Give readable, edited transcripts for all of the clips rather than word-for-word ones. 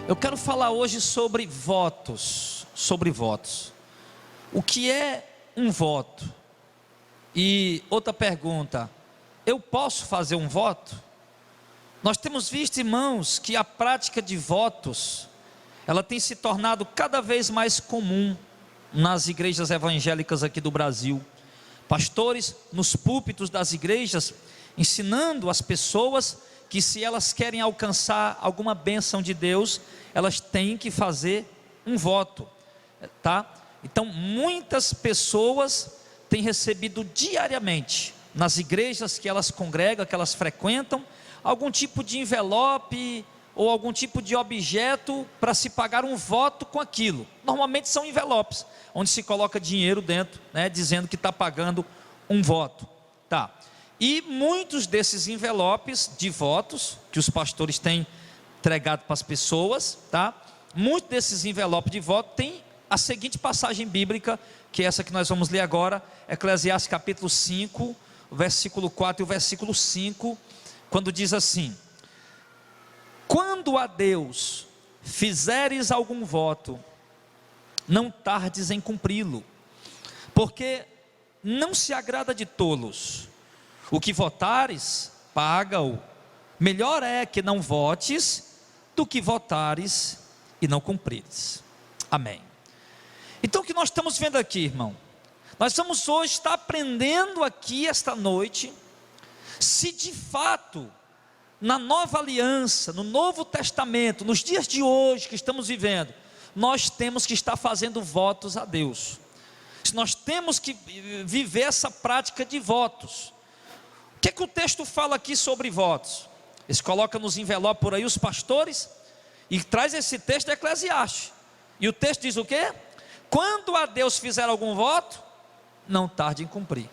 Eu quero falar hoje sobre votos, O que é um voto? E outra pergunta, eu posso fazer um voto? Nós temos visto, irmãos, que a prática de votos, ela tem se tornado cada vez mais comum nas igrejas evangélicas aqui do Brasil. Pastores nos púlpitos das igrejas, ensinando as pessoas que se elas querem alcançar alguma bênção de Deus, elas têm que fazer um voto, tá? Então muitas pessoas têm recebido diariamente, nas igrejas que elas congregam, que elas frequentam, algum tipo de envelope ou algum tipo de objeto para se pagar um voto com aquilo. Normalmente são envelopes, onde se coloca dinheiro dentro, né, dizendo que está pagando um voto, tá? E muitos desses envelopes de votos, que os pastores têm entregado para as pessoas, tá? Muitos desses envelopes de voto tem a seguinte passagem bíblica, que é essa que nós vamos ler agora, Eclesiastes capítulo 5, versículo 4 e o versículo 5, quando diz assim: quando a Deus fizeres algum voto, não tardes em cumpri-lo, porque não se agrada de tolos. O que votares, paga-o. Melhor é que não votes, do que votares e não cumprires. Amém. Então o que nós estamos vendo aqui, irmão? Nós vamos hoje estar aprendendo aqui esta noite, se de fato, na nova aliança, no Novo Testamento, nos dias de hoje que estamos vivendo, nós temos que estar fazendo votos a Deus. Nós temos que viver essa prática de votos. O que é que o texto fala aqui sobre votos? Eles colocam nos envelopes por aí os pastores, e traz esse texto de Eclesiastes, e o texto diz o quê? Quando a Deus fizer algum voto, não tarde em cumprir.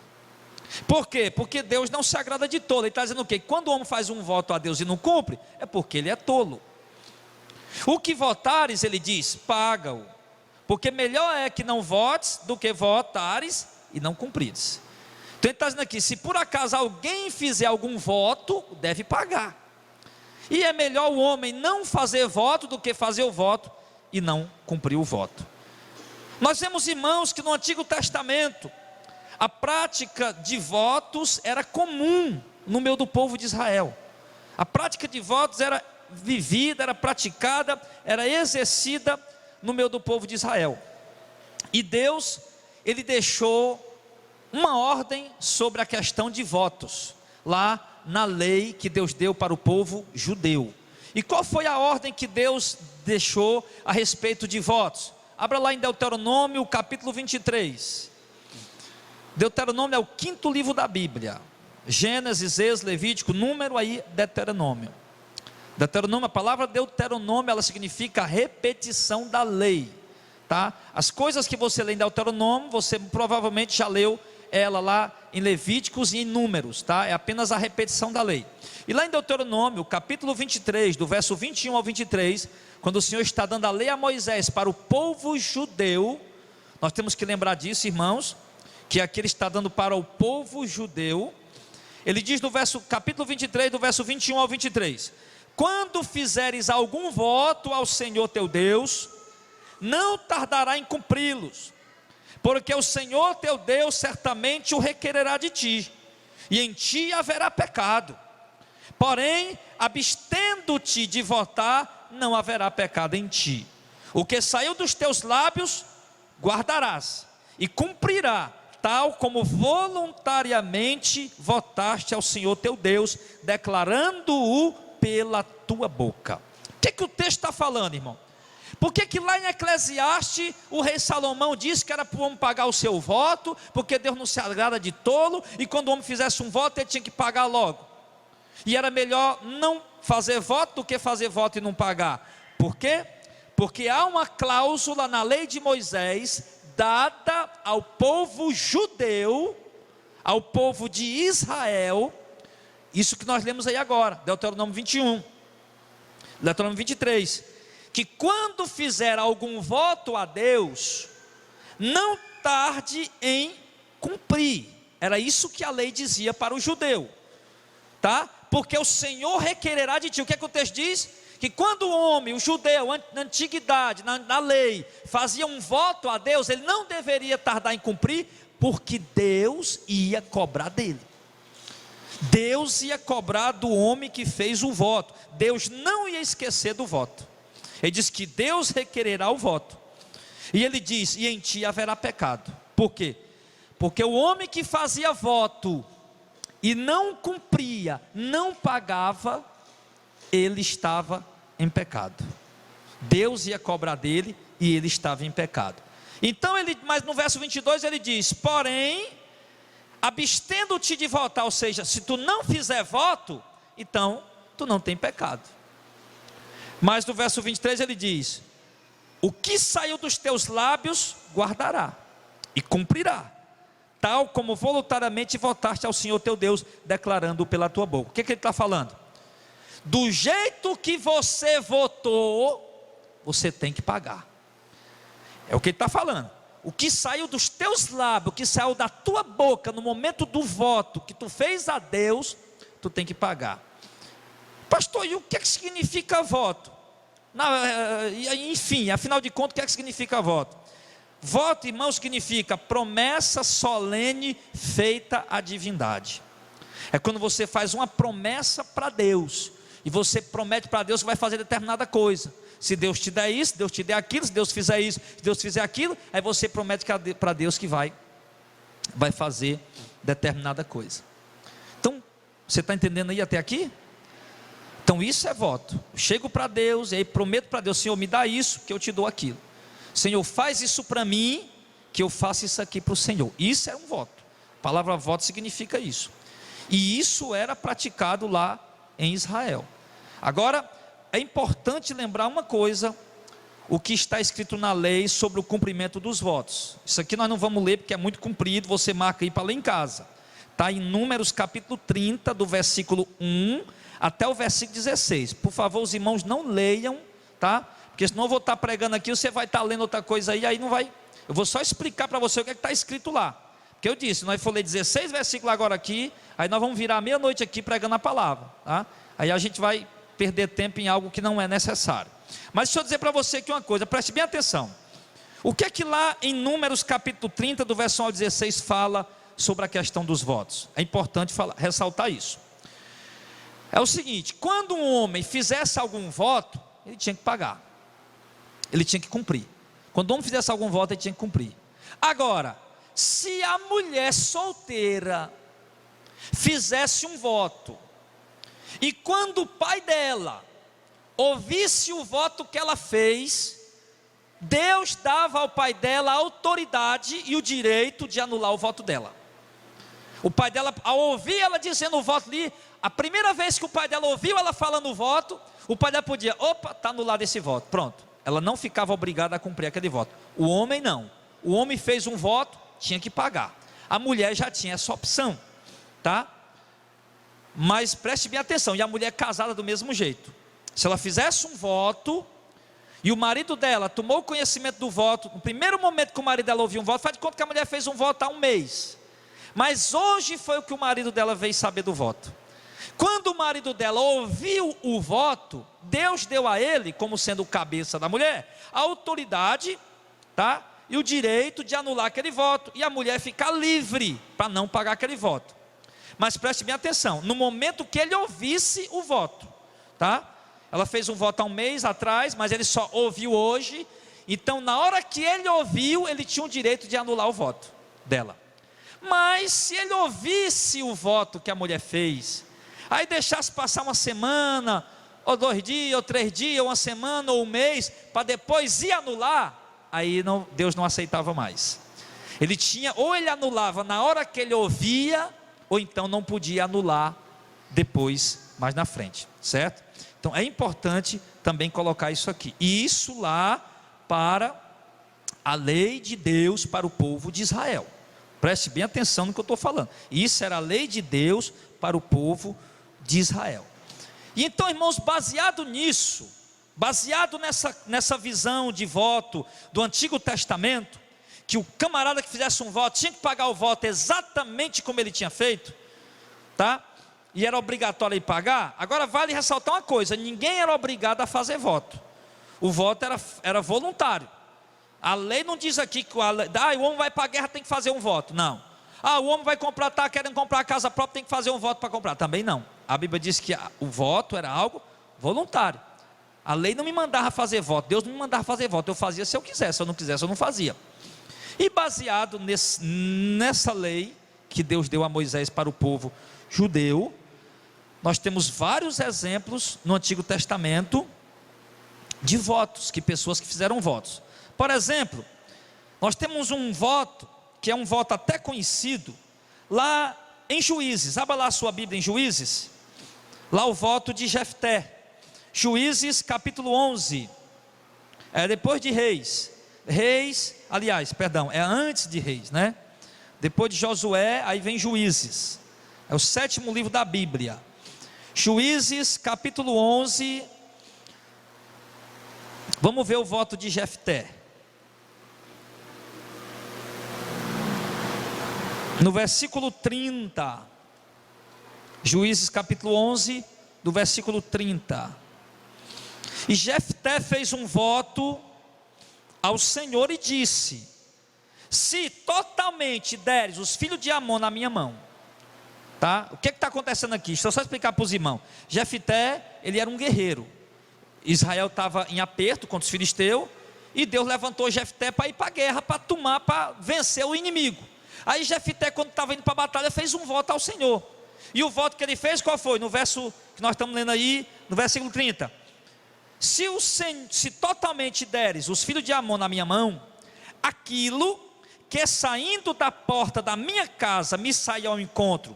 Por quê? Porque Deus não se agrada de tolo. Ele está dizendo o quê? Quando o homem faz um voto a Deus e não cumpre, é porque ele é tolo. O que votares, ele diz, paga-o, porque melhor é que não votes, do que votares e não cumprires. Então ele está dizendo aqui, se por acaso alguém fizer algum voto, deve pagar. E é melhor o homem não fazer voto, do que fazer o voto e não cumprir o voto. Nós vemos, irmãos, que no Antigo Testamento, a prática de votos era comum no meio do povo de Israel. A prática de votos era vivida, era praticada, era exercida no meio do povo de Israel. E Deus, ele deixou uma ordem sobre a questão de votos, lá na lei que Deus deu para o povo judeu. E qual foi a ordem que Deus deixou a respeito de votos? Abra lá em Deuteronômio, capítulo 23. Deuteronômio é o 5º livro da Bíblia. Gênesis, Êxodo, Levítico, Número, aí Deuteronômio. Deuteronômio, a palavra Deuteronômio, ela significa repetição da lei, tá? As coisas que você lê em Deuteronômio, você provavelmente já leu ela lá em Levíticos e em Números, tá? É apenas a repetição da lei. E lá em Deuteronômio, capítulo 23, do verso 21 ao 23, quando o Senhor está dando a lei a Moisés para o povo judeu, nós temos que lembrar disso, irmãos, que aqui ele está dando para o povo judeu. Ele diz no capítulo 23, do verso 21 ao 23: quando fizeres algum voto ao Senhor teu Deus, não tardará em cumpri-los, porque o Senhor teu Deus certamente o requererá de ti, e em ti haverá pecado. Porém, abstendo-te de votar, não haverá pecado em ti. O que saiu dos teus lábios, guardarás, e cumprirá, tal como voluntariamente votaste ao Senhor teu Deus, declarando-o pela tua boca. O que o texto está falando, irmão? Por que lá em Eclesiastes o rei Salomão disse que era para o homem pagar o seu voto, porque Deus não se agrada de tolo, e quando o homem fizesse um voto ele tinha que pagar logo, e era melhor não fazer voto do que fazer voto e não pagar? Por quê? Porque há uma cláusula na lei de Moisés, dada ao povo judeu, ao povo de Israel, isso que nós lemos aí agora, Deuteronômio 21, Deuteronômio 23, que quando fizer algum voto a Deus, não tarde em cumprir. Era isso que a lei dizia para o judeu, tá? Porque o Senhor requererá de ti. O que é que o texto diz? que quando o homem, o judeu, na antiguidade, na lei, fazia um voto a Deus, ele não deveria tardar em cumprir, porque Deus ia cobrar dele. Deus ia cobrar do homem que fez o voto. Deus não ia esquecer do voto. Ele diz que Deus requererá o voto. E ele diz, e em ti haverá pecado. Por quê? Porque o homem que fazia voto e não cumpria, não pagava, ele estava em pecado. Deus ia cobrar dele e ele estava em pecado. Então mas no verso 22 ele diz, porém, abstendo-te de votar, ou seja, se tu não fizer voto, então tu não tem pecado. Mas no verso 23 ele diz, o que saiu dos teus lábios, guardará e cumprirá, tal como voluntariamente votaste ao Senhor teu Deus, declarando pela tua boca. O que ele está falando? Do jeito que você votou, você tem que pagar. É o que ele está falando. O que saiu dos teus lábios, o que saiu da tua boca no momento do voto que tu fez a Deus, tu tem que pagar. Pastor, e o que significa voto? Enfim, afinal de contas, o que significa voto? Voto, irmão, significa promessa solene feita à divindade. É quando você faz uma promessa para Deus, e você promete para Deus que vai fazer determinada coisa. Se Deus te der isso, Deus te der aquilo, se Deus fizer isso, se Deus fizer aquilo, aí você promete para Deus que vai fazer determinada coisa. Então, você está entendendo aí até aqui? Então isso é voto. Eu chego para Deus e aí prometo para Deus, Senhor, me dá isso, que eu te dou aquilo. Senhor, faz isso para mim, que eu faça isso aqui para o Senhor. Isso é um voto. A palavra voto significa isso. E isso era praticado lá em Israel. Agora, é importante lembrar uma coisa, o que está escrito na lei sobre o cumprimento dos votos. Isso aqui nós não vamos ler porque é muito comprido, você marca aí para ler em casa. Está em Números capítulo 30, do versículo 1 até o versículo 16. Por favor, os irmãos não leiam, tá? Porque senão eu vou estar pregando aqui, você vai estar lendo outra coisa aí não vai. Eu vou só explicar para você o que está escrito lá. Porque eu disse, nós vamos ler 16 versículos agora aqui, aí nós vamos virar meia-noite aqui pregando a palavra, tá? Aí a gente vai perder tempo em algo que não é necessário. Mas deixa eu dizer para você aqui uma coisa, preste bem atenção. O que é que lá em Números capítulo 30, do verso 1 ao 16, fala sobre a questão dos votos? É importante ressaltar isso. É o seguinte, quando um homem fizesse algum voto, ele tinha que pagar. Ele tinha que cumprir. Quando o homem fizesse algum voto, ele tinha que cumprir. Agora, se a mulher solteira fizesse um voto, e quando o pai dela ouvisse o voto que ela fez, Deus dava ao pai dela a autoridade e o direito de anular o voto dela. O pai dela, ao ouvir ela dizendo o voto ali, a primeira vez que o pai dela ouviu ela falando o voto, o pai dela podia, está anulado esse voto, pronto. Ela não ficava obrigada a cumprir aquele voto. O homem não. O homem fez um voto, tinha que pagar. A mulher já tinha essa opção, tá? Mas preste bem atenção, e a mulher casada do mesmo jeito. Se ela fizesse um voto, e o marido dela tomou conhecimento do voto, no primeiro momento que o marido dela ouviu um voto, faz de conta que a mulher fez um voto há um mês. Mas hoje foi o que o marido dela veio saber do voto. Quando o marido dela ouviu o voto, Deus deu a ele, como sendo o cabeça da mulher, a autoridade, tá? E o direito de anular aquele voto, e a mulher ficar livre para não pagar aquele voto. Mas preste bem atenção, no momento que ele ouvisse o voto, tá? Ela fez um voto há um mês atrás, mas ele só ouviu hoje. Então na hora que ele ouviu, ele tinha o direito de anular o voto dela. Mas se ele ouvisse o voto que a mulher fez, aí deixasse passar uma semana, ou 2 dias, ou 3 dias, ou uma semana, ou um mês, para depois ir anular, aí não, Deus não aceitava mais. Ele tinha, ou ele anulava na hora que ele ouvia, ou então não podia anular depois, mais na frente, certo? Então é importante também colocar isso aqui. E isso lá para a lei de Deus para o povo de Israel. Preste bem atenção no que eu estou falando. Isso era a lei de Deus para o povo de Israel. E então, irmãos, baseado nisso, baseado nessa visão de voto do Antigo Testamento, que o camarada que fizesse um voto tinha que pagar o voto exatamente como ele tinha feito, tá? e era obrigatório ele pagar. Agora vale ressaltar uma coisa: ninguém era obrigado a fazer voto. O voto era voluntário. A lei não diz aqui que o homem vai para a guerra, tem que fazer um voto. Não. O homem vai comprar, está querendo comprar a casa própria, tem que fazer um voto para comprar. Também não. A Bíblia diz que o voto era algo voluntário. A lei não me mandava fazer voto, Deus não me mandava fazer voto. Eu fazia se eu quisesse, se eu não quisesse eu não fazia. E baseado nessa lei que Deus deu a Moisés para o povo judeu, nós temos vários exemplos no Antigo Testamento de votos, que pessoas que fizeram votos. Por exemplo, nós temos um voto, que é um voto até conhecido, lá em Juízes. Abra lá a sua Bíblia em Juízes, lá o voto de Jefté. Juízes capítulo 11, depois de Reis, é antes de Reis, né? Depois de Josué, aí vem Juízes, é o 7º livro da Bíblia. Juízes capítulo 11, vamos ver o voto de Jefté. No versículo 30, Juízes capítulo 11, do versículo 30. E Jefté fez um voto ao Senhor e disse: se totalmente deres os filhos de Amon na minha mão, tá? O que está acontecendo aqui? Deixa eu só explicar para os irmãos. Jefté, ele era um guerreiro. Israel estava em aperto contra os filisteus, e Deus levantou Jefté para ir para a guerra, para vencer o inimigo. Aí Jefté, quando estava indo para a batalha, fez um voto ao Senhor. E o voto que ele fez, qual foi? No verso que nós estamos lendo aí, no versículo 30. Se totalmente deres os filhos de Amon na minha mão, aquilo que saindo da porta da minha casa me sair ao encontro,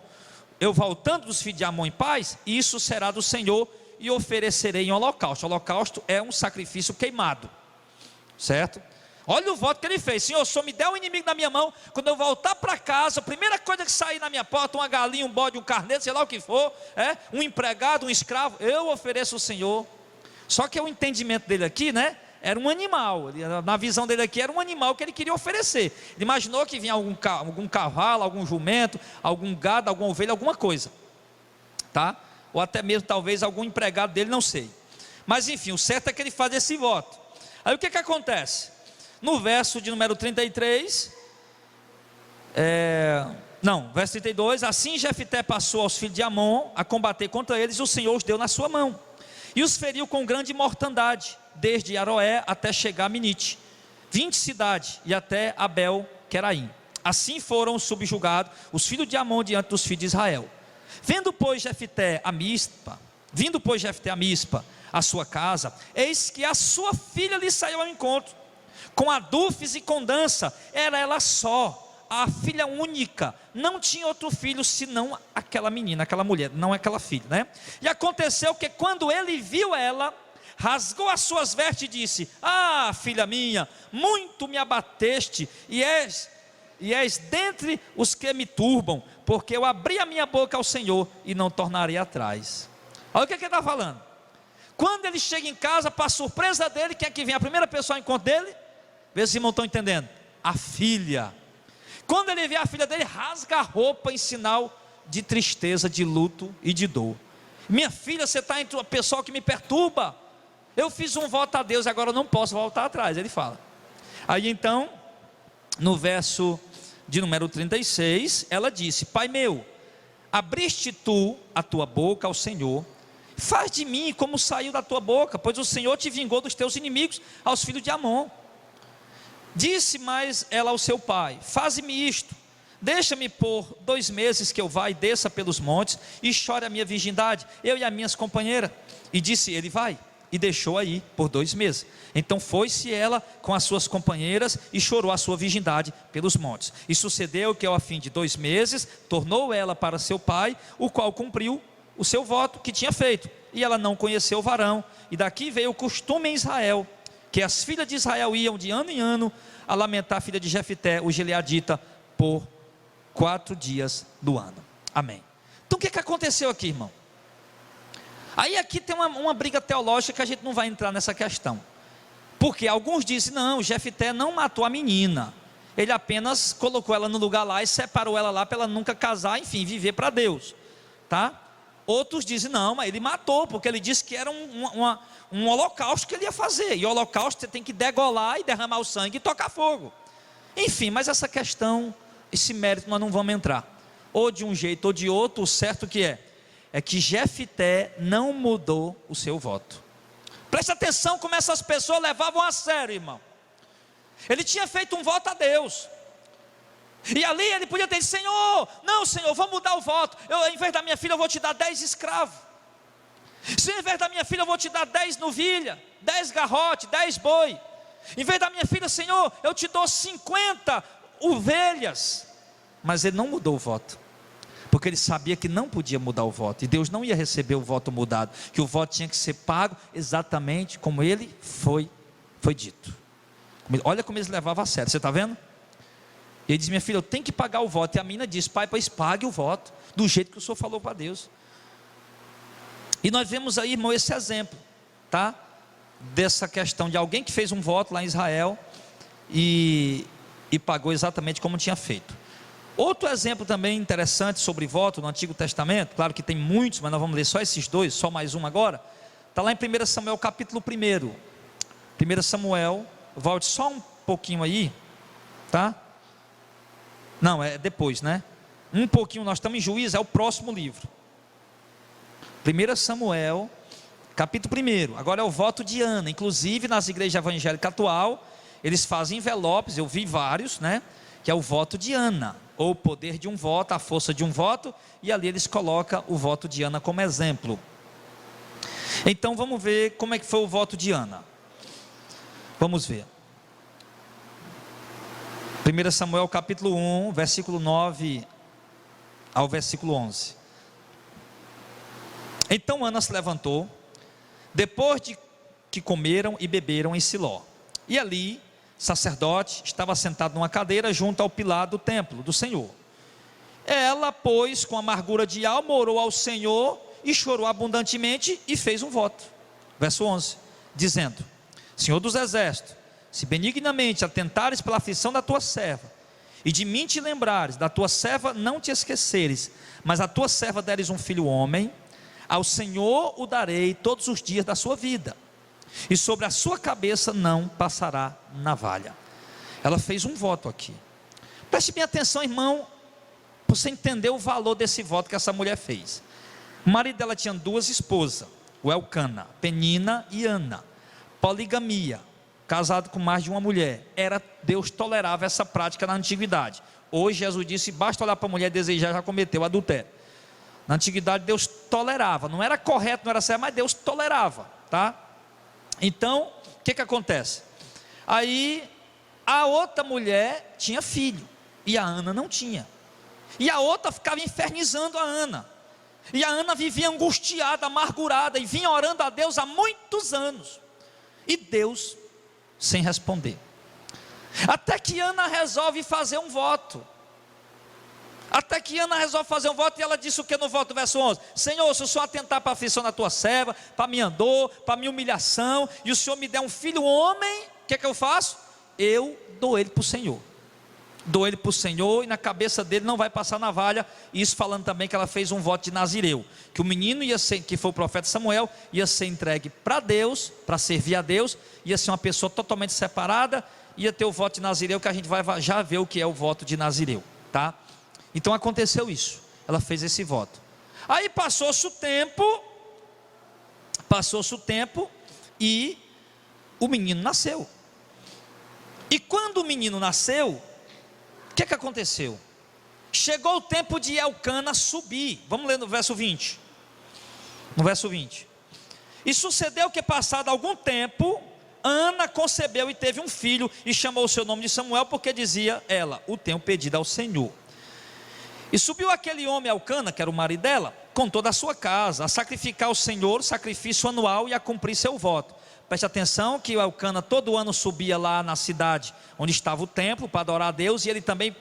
eu voltando dos filhos de Amon em paz, isso será do Senhor, e oferecerei em holocausto. Holocausto é um sacrifício queimado, certo? Olha o voto que ele fez: Senhor, se me der um inimigo na minha mão, quando eu voltar para casa, a primeira coisa que sair na minha porta, uma galinha, um bode, um carneiro, sei lá o que for, um empregado, um escravo, eu ofereço ao Senhor. Só que o entendimento dele aqui, né, era um animal. Na visão dele aqui, era um animal que ele queria oferecer. Ele imaginou que vinha algum cavalo, algum jumento, algum gado, alguma ovelha, alguma coisa, tá? Ou até mesmo talvez algum empregado dele, não sei. Mas enfim, o certo é que ele faz esse voto. Aí o que acontece? No verso de número 33, verso 32, assim Jefté passou aos filhos de Amon a combater contra eles, e o Senhor os deu na sua mão, e os feriu com grande mortandade, desde Aroé até chegar a Minite, 20 cidades, e até Abel-Queraim. Assim foram subjugados os filhos de Amon diante dos filhos de Israel. Vindo, pois, Jefté a Mispa, a sua casa, eis que a sua filha lhe saiu ao encontro, com adufes e com dança. Era ela só, a filha única, não tinha outro filho senão aquela menina, aquela mulher, não aquela filha, né? E aconteceu que quando ele viu ela, rasgou as suas vestes e disse: ah, filha minha, muito me abateste, e és dentre os que me turbam, porque eu abri a minha boca ao Senhor e não tornarei atrás. Olha o que ele está falando. Quando ele chega em casa, para surpresa dele, quem é que vem? A primeira pessoa ao encontro dele? Vê se os irmãos estão entendendo. A filha. Quando ele vê a filha dele, rasga a roupa em sinal de tristeza, de luto e de dor. Minha filha, você está entre o pessoal que me perturba. Eu fiz um voto a Deus, agora eu não posso voltar atrás, ele fala. Aí então, no verso de número 36, ela disse: Pai meu, abriste tu a tua boca ao Senhor, faz de mim como saiu da tua boca, pois o Senhor te vingou dos teus inimigos, aos filhos de Amon. Disse mais ela ao seu pai: faze-me isto, deixa-me por 2 meses que eu vá e desça pelos montes e chore a minha virgindade, eu e as minhas companheiras. E disse ele: vai. E deixou aí por 2 meses. Então foi-se ela com as suas companheiras e chorou a sua virgindade pelos montes. E sucedeu que ao fim de 2 meses tornou ela para seu pai, o qual cumpriu o seu voto que tinha feito. E ela não conheceu o varão. E daqui veio o costume em Israel, que as filhas de Israel iam de ano em ano a lamentar a filha de Jefté, o gileadita, por 4 dias do ano. Amém. Então o que aconteceu aqui, irmão? Aí aqui tem uma briga teológica que a gente não vai entrar nessa questão. Porque alguns dizem: não, Jefté não matou a menina, ele apenas colocou ela no lugar lá e separou ela lá para ela nunca casar, enfim, viver para Deus, tá? Outros dizem, não, mas ele matou, porque ele disse que era um holocausto que ele ia fazer, e o holocausto você tem que degolar e derramar o sangue e tocar fogo. Enfim, mas essa questão, esse mérito nós não vamos entrar, ou de um jeito ou de outro. O certo que é que Jefté não mudou o seu voto. Preste atenção como essas pessoas levavam a sério, irmão. Ele tinha feito um voto a Deus, e ali ele podia ter dito, Senhor, não Senhor, vou mudar o voto, em vez da minha filha eu vou te dar 10 escravos, se em vez da minha filha eu vou te dar 10 novilhas, 10 garrotes, 10 boi, em vez da minha filha, Senhor, eu te dou 50 ovelhas. Mas ele não mudou o voto, porque ele sabia que não podia mudar o voto, e Deus não ia receber o voto mudado, que o voto tinha que ser pago exatamente como ele foi dito. Olha como eles levavam a sério, você está vendo? E ele diz, minha filha, eu tenho que pagar o voto. E a menina diz, pai, pois pague o voto, do jeito que o senhor falou para Deus. E nós vemos aí, irmão, esse exemplo, tá? Dessa questão de alguém que fez um voto lá em Israel e pagou exatamente como tinha feito. Outro exemplo também interessante sobre voto no Antigo Testamento, claro que tem muitos, mas nós vamos ler só esses dois, só mais um agora. Está lá em 1 Samuel capítulo 1. 1 Samuel, volte só um pouquinho aí, tá? Não, é depois, né? Um pouquinho, nós estamos em Juízes, é o próximo livro. 1 Samuel, capítulo 1. Agora é o voto de Ana. Inclusive nas igrejas evangélicas atual, eles fazem envelopes, eu vi vários, né? Que é o voto de Ana, ou o poder de um voto, a força de um voto, e ali eles colocam o voto de Ana como exemplo. Então vamos ver como é que foi o voto de Ana. Vamos ver. 1 Samuel capítulo 1, versículo 9 ao versículo 11. Então Ana se levantou, depois de que comeram e beberam em Siló. E ali, sacerdote estava sentado numa cadeira junto ao pilar do templo do Senhor. Ela, pois, com amargura de alma, orou ao Senhor e chorou abundantemente e fez um voto. Verso 11, dizendo, Senhor dos exércitos, se benignamente atentares pela aflição da tua serva, e de mim te lembrares, da tua serva não te esqueceres, mas a tua serva deres um filho homem, ao Senhor o darei todos os dias da sua vida, e sobre a sua cabeça não passará navalha. Ela fez um voto aqui. Preste bem atenção, irmão, para você entender o valor desse voto que essa mulher fez. O marido dela tinha 2 esposas, o Elcana, Penina e Ana, poligamia, casado com mais de uma mulher. Deus tolerava essa prática na antiguidade. Hoje Jesus disse, basta olhar para a mulher desejar, já cometeu adultério. Na antiguidade Deus tolerava, não era correto, não era certo, mas Deus tolerava, tá? Então, o que acontece? Aí, a outra mulher tinha filho, e a Ana não tinha, e a outra ficava infernizando a Ana, e a Ana vivia angustiada, amargurada, e vinha orando a Deus há muitos anos, e Deus sem responder, até que Ana resolve fazer um voto. E ela disse o que no voto, verso 11? Senhor, se o Senhor atentar para a aflição da tua serva, para a minha dor, para a minha humilhação, e o Senhor me der um filho homem, o que é que eu faço? Eu dou ele para o Senhor. Dou ele para o Senhor, e na cabeça dele não vai passar navalha. Isso falando também que ela fez um voto de Nazireu, que o menino ia ser, que foi o profeta Samuel, ia ser entregue para Deus, para servir a Deus, ia ser uma pessoa totalmente separada, ia ter o voto de Nazireu, que a gente vai já ver o que é o voto de Nazireu, tá? Então aconteceu isso, ela fez esse voto. Aí passou-se o tempo e o menino nasceu. E quando o menino nasceu, o que aconteceu? Chegou o tempo de Elcana subir. Vamos ler no verso 20. No verso 20. E sucedeu que, passado algum tempo, Ana concebeu e teve um filho, e chamou o seu nome de Samuel, porque dizia ela, o tenho pedido ao Senhor. E subiu aquele homem Elcana, que era o marido dela, com toda a sua casa, a sacrificar ao Senhor sacrifício anual e a cumprir seu voto. Preste atenção que o Elcana todo ano subia lá na cidade onde estava o templo para adorar a Deus, e ele também,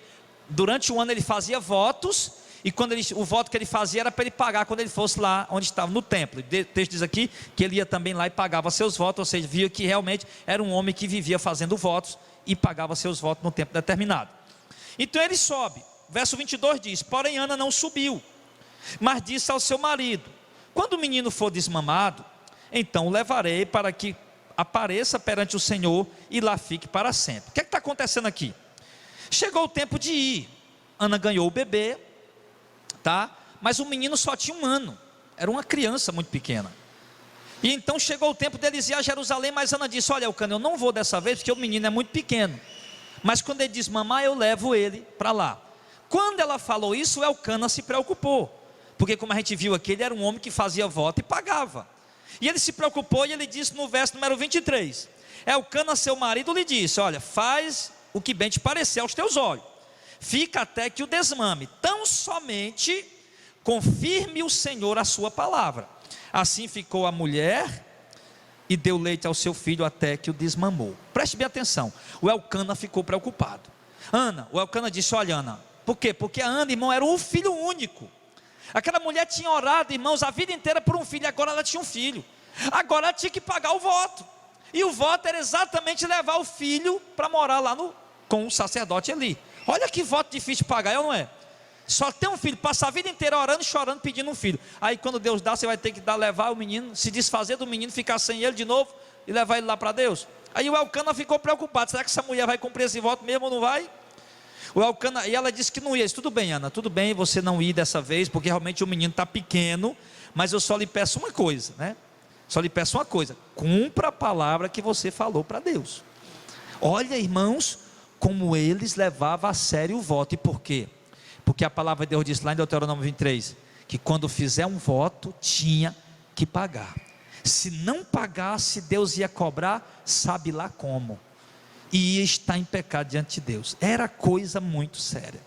durante o ano ele fazia votos, e quando o voto que ele fazia era para ele pagar quando ele fosse lá onde estava no templo. O texto diz aqui que ele ia também lá e pagava seus votos, ou seja, via que realmente era um homem que vivia fazendo votos e pagava seus votos no tempo determinado. Então ele sobe. Verso 22 diz, porém Ana não subiu, mas disse ao seu marido, Quando o menino for desmamado, então o levarei para que apareça perante o Senhor e lá fique para sempre. O que está acontecendo aqui? Chegou o tempo de ir. Ana ganhou o bebê, tá? Mas o menino só tinha 1 ano, era uma criança muito pequena. E então chegou o tempo deles ir a Jerusalém, mas Ana disse: olha, Elcana, eu não vou dessa vez, porque o menino é muito pequeno, mas quando ele desmamar, eu levo ele para lá. Quando ela falou isso, Elcana se preocupou, porque como a gente viu aqui, ele era um homem que fazia voto e pagava. E ele se preocupou e ele disse no verso número 23, Elcana, seu marido, lhe disse: olha, faz o que bem te parecer aos teus olhos, fica até que o desmame, tão somente confirme o Senhor a sua palavra. Assim ficou a mulher e deu leite ao seu filho até que o desmamou. Preste bem atenção, o Elcana ficou preocupado. O Elcana disse: olha, Ana, por quê? Porque a Ana, irmão, era um filho único. Aquela mulher tinha orado, irmãos, a vida inteira por um filho, agora ela tinha um filho. Agora ela tinha que pagar o voto. E o voto era exatamente levar o filho para morar lá com o sacerdote Eli. Olha que voto difícil de pagar, não é? Só tem um filho, passa a vida inteira orando, chorando, pedindo um filho. Aí quando Deus dá, você vai ter que levar o menino, se desfazer do menino, ficar sem ele de novo e levar ele lá para Deus. Aí o Elcana ficou preocupado: será que essa mulher vai cumprir esse voto mesmo ou não vai? O Elcana, e ela disse que não ia. Disse: tudo bem, Ana, tudo bem você não ir dessa vez, porque realmente o menino está pequeno, mas eu só lhe peço uma coisa, né? Só lhe peço uma coisa: cumpra a palavra que você falou para Deus. Olha, irmãos, como eles levavam a sério o voto. E por quê? Porque a palavra de Deus diz lá em Deuteronômio 23, que quando fizer um voto, tinha que pagar. Se não pagasse, Deus ia cobrar, sabe lá como, e ia estar em pecado diante de Deus. Era coisa muito séria.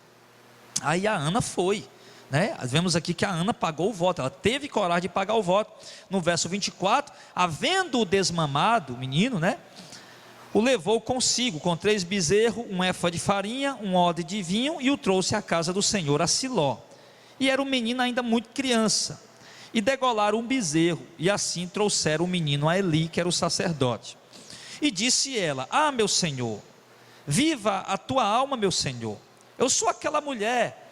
Aí a Ana foi, né? Vemos aqui que a Ana pagou o voto, ela teve coragem de pagar o voto. No verso 24, havendo-o desmamado, o menino, né, o levou consigo, com 3 bezerros, 1 éfa de farinha, 1 odre de vinho, e o trouxe à casa do Senhor, a Siló. E era um menino ainda muito criança. E degolaram um bezerro, e assim trouxeram o menino a Eli, que era o sacerdote. E disse ela: ah, meu senhor, viva a tua alma, meu senhor. Eu sou aquela mulher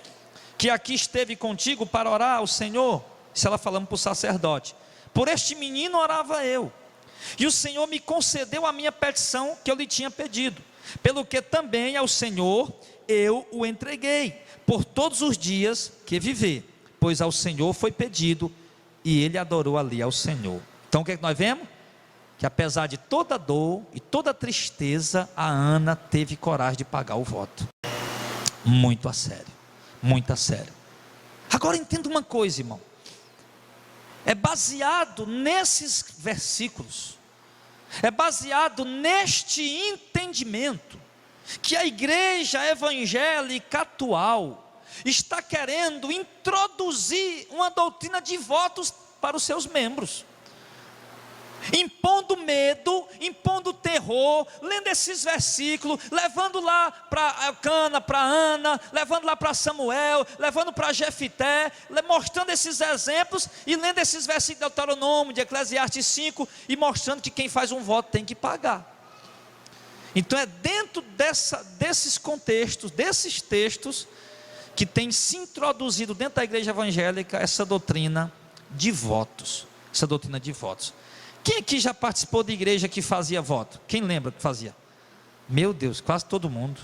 que aqui esteve contigo para orar ao Senhor. Isso ela falando para o sacerdote. Por este menino orava eu, e o Senhor me concedeu a minha petição que eu lhe tinha pedido, pelo que também ao Senhor eu o entreguei, por todos os dias que viver, pois ao Senhor foi pedido, e ele adorou ali ao Senhor. Então o que é que nós vemos? Que apesar de toda dor e toda tristeza, a Ana teve coragem de pagar o voto. Muito a sério, muito a sério. Agora entenda uma coisa, irmão, é baseado nesses versículos, é baseado neste entendimento, que a igreja evangélica atual está querendo introduzir uma doutrina de votos para os seus membros, impondo medo, impondo terror, lendo esses versículos, levando lá para Elcana, para Ana, levando lá para Samuel, levando para Jefité, mostrando esses exemplos, e lendo esses versículos de Deuteronômio, de Eclesiastes 5, e mostrando que quem faz um voto tem que pagar. Então é dentro desses contextos, desses textos, que tem se introduzido dentro da igreja evangélica essa doutrina de votos, essa doutrina de votos. Quem aqui já participou de igreja que fazia voto? Quem lembra que fazia? Meu Deus, quase todo mundo,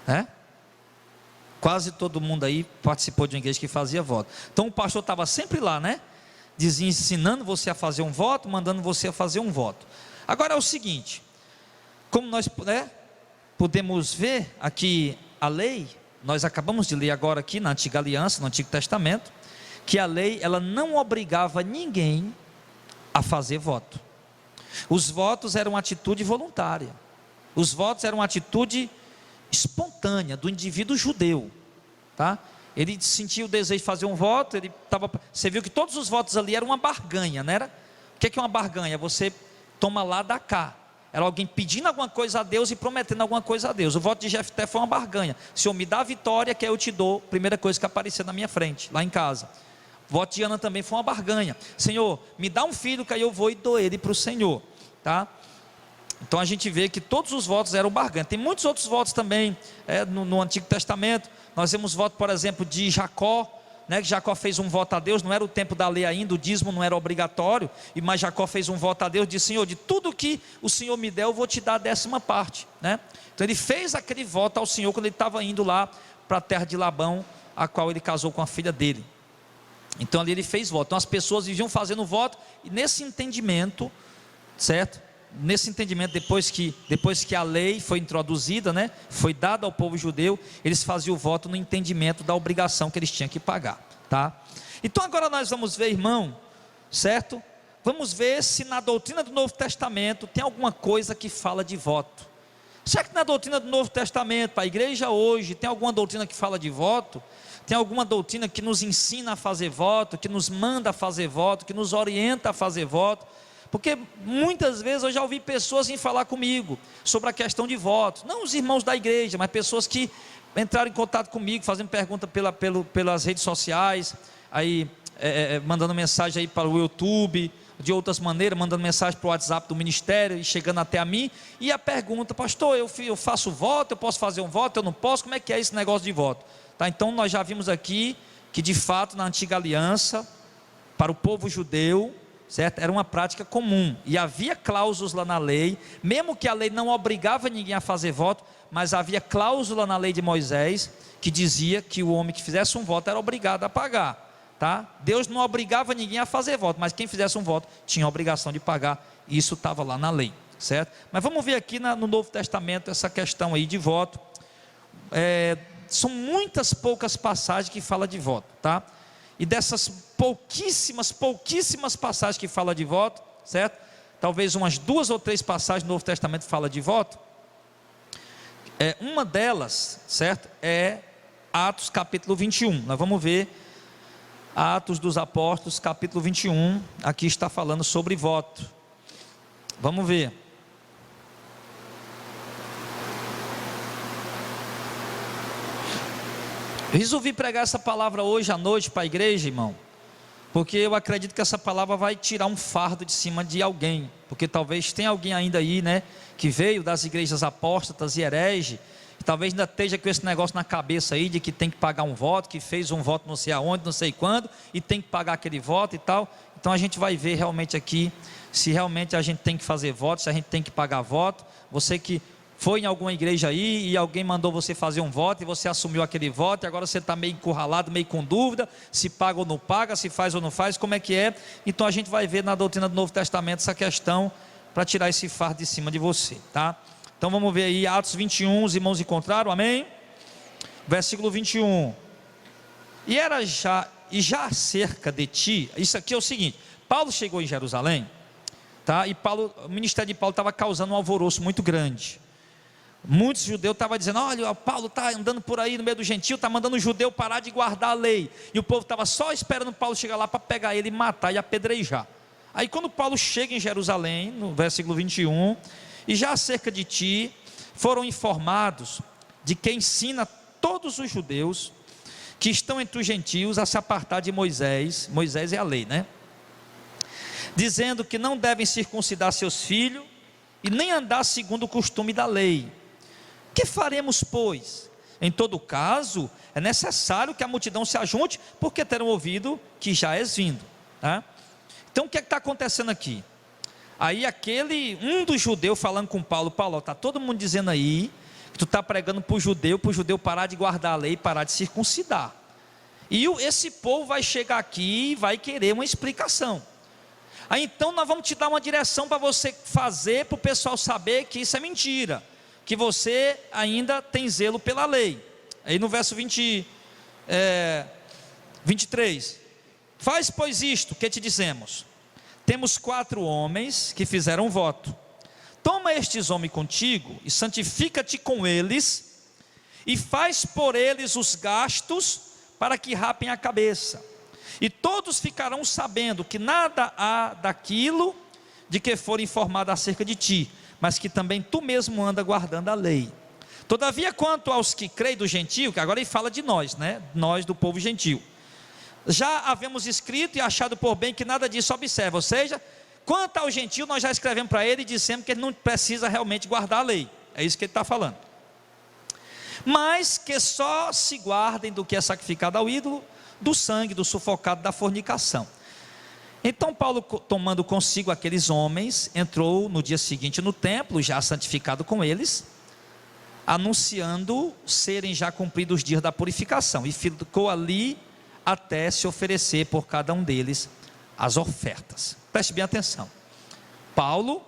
né? Quase todo mundo aí participou de uma igreja que fazia voto. Então o pastor estava sempre lá, né? Dizia, ensinando você a fazer um voto, mandando você a fazer um voto. Agora é o seguinte, como nós, né, podemos ver aqui a lei, nós acabamos de ler agora aqui na Antiga Aliança, no Antigo Testamento, que a lei, ela não obrigava ninguém a fazer voto. Os votos eram uma atitude voluntária, os votos eram uma atitude espontânea do indivíduo judeu, tá? Ele sentia o desejo de fazer um voto, você viu que todos os votos ali eram uma barganha, não era? O que é uma barganha? Você toma lá, dá cá. Era alguém pedindo alguma coisa a Deus e prometendo alguma coisa a Deus. O voto de Jefté foi uma barganha: Senhor, me dá a vitória que eu te dou, primeira coisa que apareceu na minha frente, lá em casa. O voto de Ana também foi uma barganha: Senhor, me dá um filho que aí eu vou e dou ele para o Senhor, tá? Então a gente vê que todos os votos eram barganha. Tem muitos outros votos também no Antigo Testamento. Nós vemos voto, por exemplo, de Jacó, né, que Jacó fez um voto a Deus, não era o tempo da lei ainda, o dízimo não era obrigatório, mas Jacó fez um voto a Deus, disse: Senhor, de tudo que o Senhor me der, eu vou te dar a 10ª parte, né? Então ele fez aquele voto ao Senhor quando ele estava indo lá para a terra de Labão, a qual ele casou com a filha dele. Então ali ele fez voto. Então as pessoas viviam fazendo voto, e nesse entendimento, certo? Nesse entendimento, depois que a lei foi introduzida, né, foi dada ao povo judeu, eles faziam o voto no entendimento da obrigação que eles tinham que pagar, tá? Então agora nós vamos ver, irmão, certo? Vamos ver se na doutrina do Novo Testamento tem alguma coisa que fala de voto. Será que na doutrina do Novo Testamento, para a igreja hoje, tem alguma doutrina que fala de voto? Tem alguma doutrina que nos ensina a fazer voto, que nos manda a fazer voto, que nos orienta a fazer voto? Porque muitas vezes eu já ouvi pessoas vir falar comigo sobre a questão de voto, não os irmãos da igreja, mas pessoas que entraram em contato comigo, fazendo pergunta pelas redes sociais, aí mandando mensagem aí para o YouTube, de outras maneiras, mandando mensagem para o WhatsApp do ministério e chegando até a mim, e a pergunta: pastor, eu faço voto, eu posso fazer um voto, eu não posso, como é que é esse negócio de voto? Tá, então nós já vimos aqui que de fato na antiga aliança, para o povo judeu, certo? Era uma prática comum, e havia cláusulas lá na lei, mesmo que a lei não obrigava ninguém a fazer voto, mas havia cláusula na lei de Moisés, que dizia que o homem que fizesse um voto era obrigado a pagar, tá? Deus não obrigava ninguém a fazer voto, mas quem fizesse um voto tinha a obrigação de pagar, isso estava lá na lei, certo? Mas vamos ver aqui no Novo Testamento essa questão aí de voto. São muitas poucas passagens que falam de voto, tá? E dessas pouquíssimas passagens que falam de voto, certo? Talvez umas 2 ou 3 passagens do Novo Testamento que falam de voto. Uma delas, certo? É Atos capítulo 21. Nós vamos ver Atos dos Apóstolos capítulo 21. Aqui está falando sobre voto. Vamos ver. Eu resolvi pregar essa palavra hoje à noite para a igreja, irmão, porque eu acredito que essa palavra vai tirar um fardo de cima de alguém, porque talvez tenha alguém ainda aí, né, que veio das igrejas apóstatas e herege, e talvez ainda esteja com esse negócio na cabeça aí, de que tem que pagar um voto, que fez um voto não sei aonde, não sei quando, e tem que pagar aquele voto e tal. Então a gente vai ver realmente aqui, se realmente a gente tem que fazer voto, se a gente tem que pagar voto. Você que foi em alguma igreja aí e alguém mandou você fazer um voto e você assumiu aquele voto, e agora você está meio encurralado, meio com dúvida, se paga ou não paga, se faz ou não faz, como é que é? Então a gente vai ver na doutrina do Novo Testamento essa questão, para tirar esse fardo de cima de você, tá? Então vamos ver aí Atos 21, os irmãos encontraram, amém? Versículo 21. E já cerca de ti, isso aqui é o seguinte: Paulo chegou em Jerusalém, tá? E o ministério de Paulo estava causando um alvoroço muito grande. Muitos judeus estavam dizendo: olha, Paulo está andando por aí no meio do gentio, está mandando o judeu parar de guardar a lei, e o povo estava só esperando Paulo chegar lá para pegar ele e matar e apedrejar. Aí quando Paulo chega em Jerusalém, no versículo 21, e já acerca de ti foram informados de que ensina todos os judeus que estão entre os gentios a se apartar de Moisés. Moisés é a lei, né? Dizendo que não devem circuncidar seus filhos e nem andar segundo o costume da lei. Que faremos, pois? Em todo caso, é necessário que a multidão se ajunte, porque terão ouvido que já és vindo, tá? Então o que é que está acontecendo aqui? Aí um dos judeus falando com Paulo: Paulo, está todo mundo dizendo aí que tu está pregando para o judeu parar de guardar a lei, parar de circuncidar, e esse povo vai chegar aqui e vai querer uma explicação. Aí então nós vamos te dar uma direção para você fazer, para o pessoal saber que isso é mentira, que você ainda tem zelo pela lei. Aí no verso 23, faz pois isto que te dizemos: temos 4 homens que fizeram voto, toma estes homens contigo e santifica-te com eles, e faz por eles os gastos para que rapem a cabeça, e todos ficarão sabendo que nada há daquilo de que for informado acerca de ti, mas que também tu mesmo anda guardando a lei. Todavia, quanto aos que creem do gentio, que agora ele fala de nós, né? Nós do povo gentio, já havemos escrito e achado por bem que nada disso observa. Ou seja, quanto ao gentio, nós já escrevemos para ele e dissemos que ele não precisa realmente guardar a lei. É isso que ele está falando. Mas que só se guardem do que é sacrificado ao ídolo, do sangue, do sufocado, da fornicação. Então Paulo, tomando consigo aqueles homens, entrou no dia seguinte no templo, já santificado com eles, anunciando serem já cumpridos os dias da purificação, e ficou ali até se oferecer por cada um deles as ofertas. Preste bem atenção. Paulo,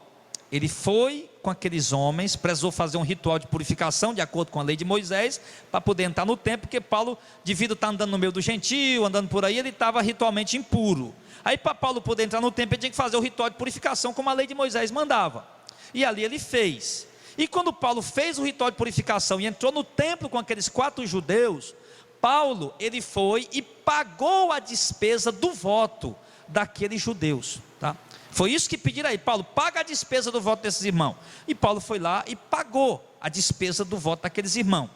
ele foi com aqueles homens, precisou fazer um ritual de purificação, de acordo com a lei de Moisés, para poder entrar no templo, porque Paulo, devido a estar andando no meio do gentio, andando por aí, ele estava ritualmente impuro. Aí para Paulo poder entrar no templo, ele tinha que fazer o ritual de purificação, como a lei de Moisés mandava, e ali ele fez. E quando Paulo fez o ritual de purificação e entrou no templo com aqueles 4 judeus, Paulo, ele foi e pagou a despesa do voto daqueles judeus, tá? Foi isso que pediram aí: Paulo, paga a despesa do voto desses irmãos. E Paulo foi lá e pagou a despesa do voto daqueles irmãos,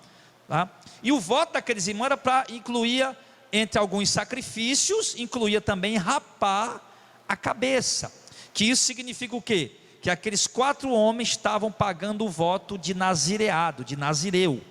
tá? E o voto daqueles irmãos era para incluir, entre alguns sacrifícios, incluía também rapar a cabeça. Que isso significa o quê? Que aqueles 4 homens estavam pagando o voto de nazireado, de nazireu.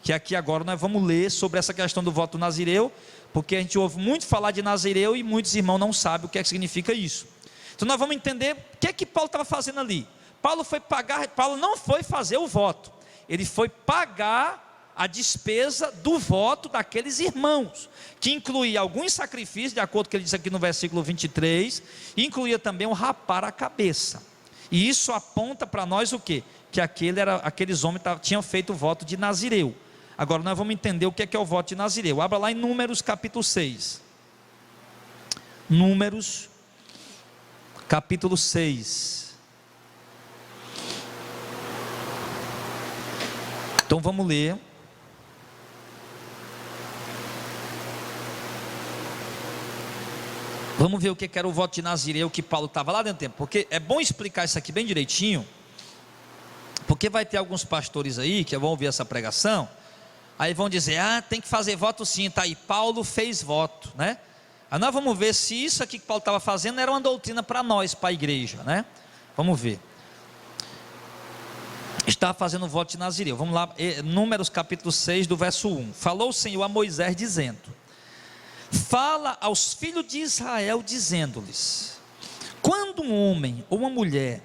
Que aqui agora nós vamos ler sobre essa questão do voto nazireu, porque a gente ouve muito falar de nazireu e muitos irmãos não sabem o que é que significa isso. Então nós vamos entender o que é que Paulo estava fazendo ali. Paulo não foi fazer o voto, ele foi pagar a despesa do voto daqueles irmãos, que incluía alguns sacrifícios, de acordo com o que ele diz aqui no versículo 23, e incluía também o rapar a cabeça. E isso aponta para nós o quê? Que aqueles homens tinham feito o voto de nazireu. Agora nós vamos entender o que é o voto de nazireu. Abra lá em Números capítulo 6. Números capítulo 6. Então vamos ler. Vamos ver o que era o voto de nazireu que Paulo estava lá dentro do tempo, porque é bom explicar isso aqui bem direitinho, porque vai ter alguns pastores aí que vão ouvir essa pregação, aí vão dizer: tem que fazer voto sim, tá aí, Paulo fez voto, né? Aí nós vamos ver se isso aqui que Paulo estava fazendo era uma doutrina para nós, para a igreja, né? Vamos ver. Estava fazendo o voto de nazireu. Vamos lá, Números capítulo 6, do verso 1. Falou o Senhor a Moisés dizendo: fala aos filhos de Israel dizendo-lhes: quando um homem ou uma mulher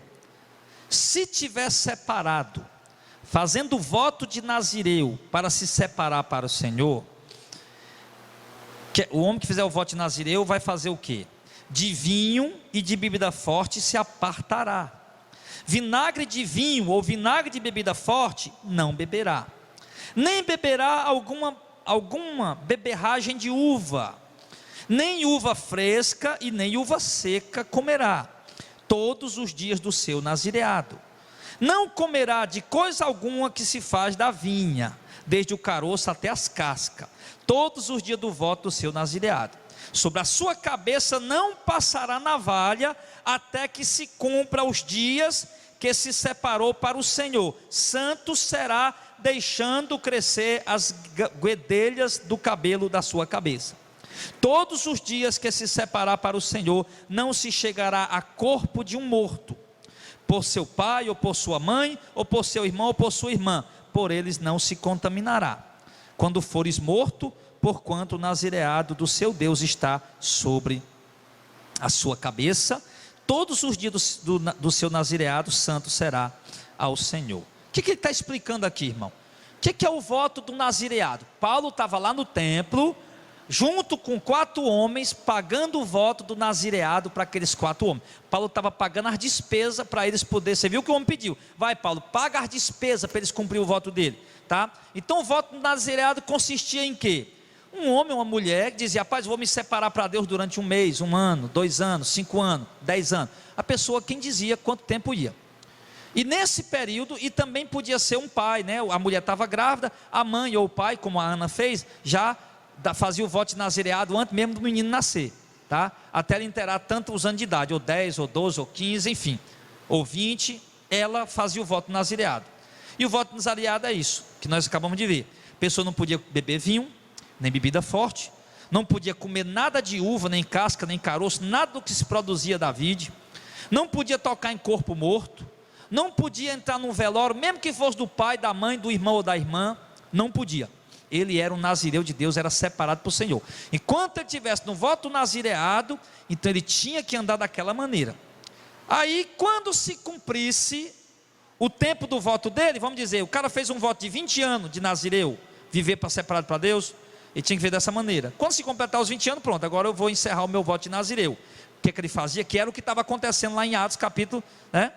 se tiver separado, fazendo voto de nazireu para se separar para o Senhor, o homem que fizer o voto de nazireu vai fazer o quê? De vinho e de bebida forte se apartará. Vinagre de vinho ou vinagre de bebida forte não beberá, nem beberá alguma beberragem de uva, nem uva fresca e nem uva seca comerá, todos os dias do seu nazireado. Não comerá de coisa alguma que se faz da vinha, desde o caroço até as cascas, todos os dias do voto do seu nazireado. Sobre a sua cabeça não passará navalha, até que se cumpra os dias que se separou para o Senhor. Santo será, deixando crescer as guedelhas do cabelo da sua cabeça. Todos os dias que se separar para o Senhor, não se chegará a corpo de um morto, por seu pai, ou por sua mãe, ou por seu irmão, ou por sua irmã, por eles não se contaminará. Quando fores morto, porquanto o nazireado do seu Deus está sobre a sua cabeça, todos os dias do seu nazireado, santo será ao Senhor. O que ele está explicando aqui, irmão? O que é o voto do nazireado? Paulo estava lá no templo, junto com 4 homens, pagando o voto do nazireado para aqueles 4 homens. Paulo estava pagando as despesas para eles poderem. Você viu o que o homem pediu? Vai, Paulo, paga as despesas para eles cumprir o voto dele, tá? Então o voto do nazireado consistia em quê? Um homem ou uma mulher que dizia: rapaz, vou me separar para Deus durante 1 mês, 1 ano, 2 anos, 5 anos, 10 anos. A pessoa quem dizia quanto tempo ia. E nesse período, e também podia ser um pai, né? A mulher estava grávida, a mãe ou o pai, como a Ana fez, já fazia o voto de nazireado antes mesmo do menino nascer, tá? Até ela inteirar tantos anos de idade, ou 10, ou 12, ou 15, enfim, ou 20, ela fazia o voto de nazireado. E o voto de nazireado é isso, que nós acabamos de ver. A pessoa não podia beber vinho, nem bebida forte, não podia comer nada de uva, nem casca, nem caroço, nada do que se produzia da vide, não podia tocar em corpo morto, não podia entrar num velório, mesmo que fosse do pai, da mãe, do irmão ou da irmã, não podia. ele era um nazireu de Deus, era separado para o Senhor. Enquanto ele estivesse no voto nazireado, então ele tinha que andar daquela maneira. Aí quando se cumprisse o tempo do voto dele, vamos dizer, o cara fez um voto de 20 anos de nazireu, viver para separado para Deus, ele tinha que ver dessa maneira. Quando se completar os 20 anos, pronto, agora eu vou encerrar o meu voto de nazireu. O que ele fazia? Que era o que estava acontecendo lá em Atos capítulo, né?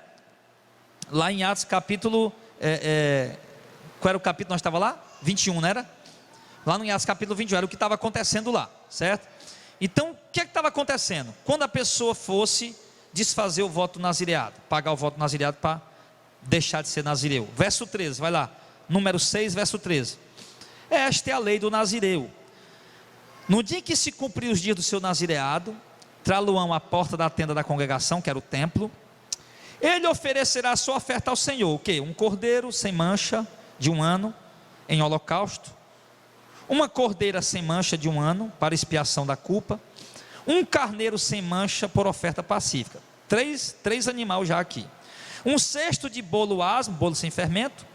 Lá em Atos capítulo, qual era o capítulo que nós estávamos lá? 21, não era? Lá no Atos capítulo 21, era o que estava acontecendo lá, certo? Então, o que estava acontecendo? Quando a pessoa fosse desfazer o voto nazireado, pagar o voto nazireado para deixar de ser nazireu. Verso 13, vai lá, número 6, verso 13. Esta é a lei do nazireu. No dia em que se cumprir os dias do seu nazireado, trá-lo-ão à porta da tenda da congregação, que era o templo. Ele oferecerá a sua oferta ao Senhor, o quê? Um cordeiro sem mancha de 1 ano, em holocausto. Uma cordeira sem mancha de 1 ano, para expiação da culpa. Um carneiro sem mancha, por oferta pacífica. Três animais já aqui. Um cesto de bolo asmo, bolo sem fermento.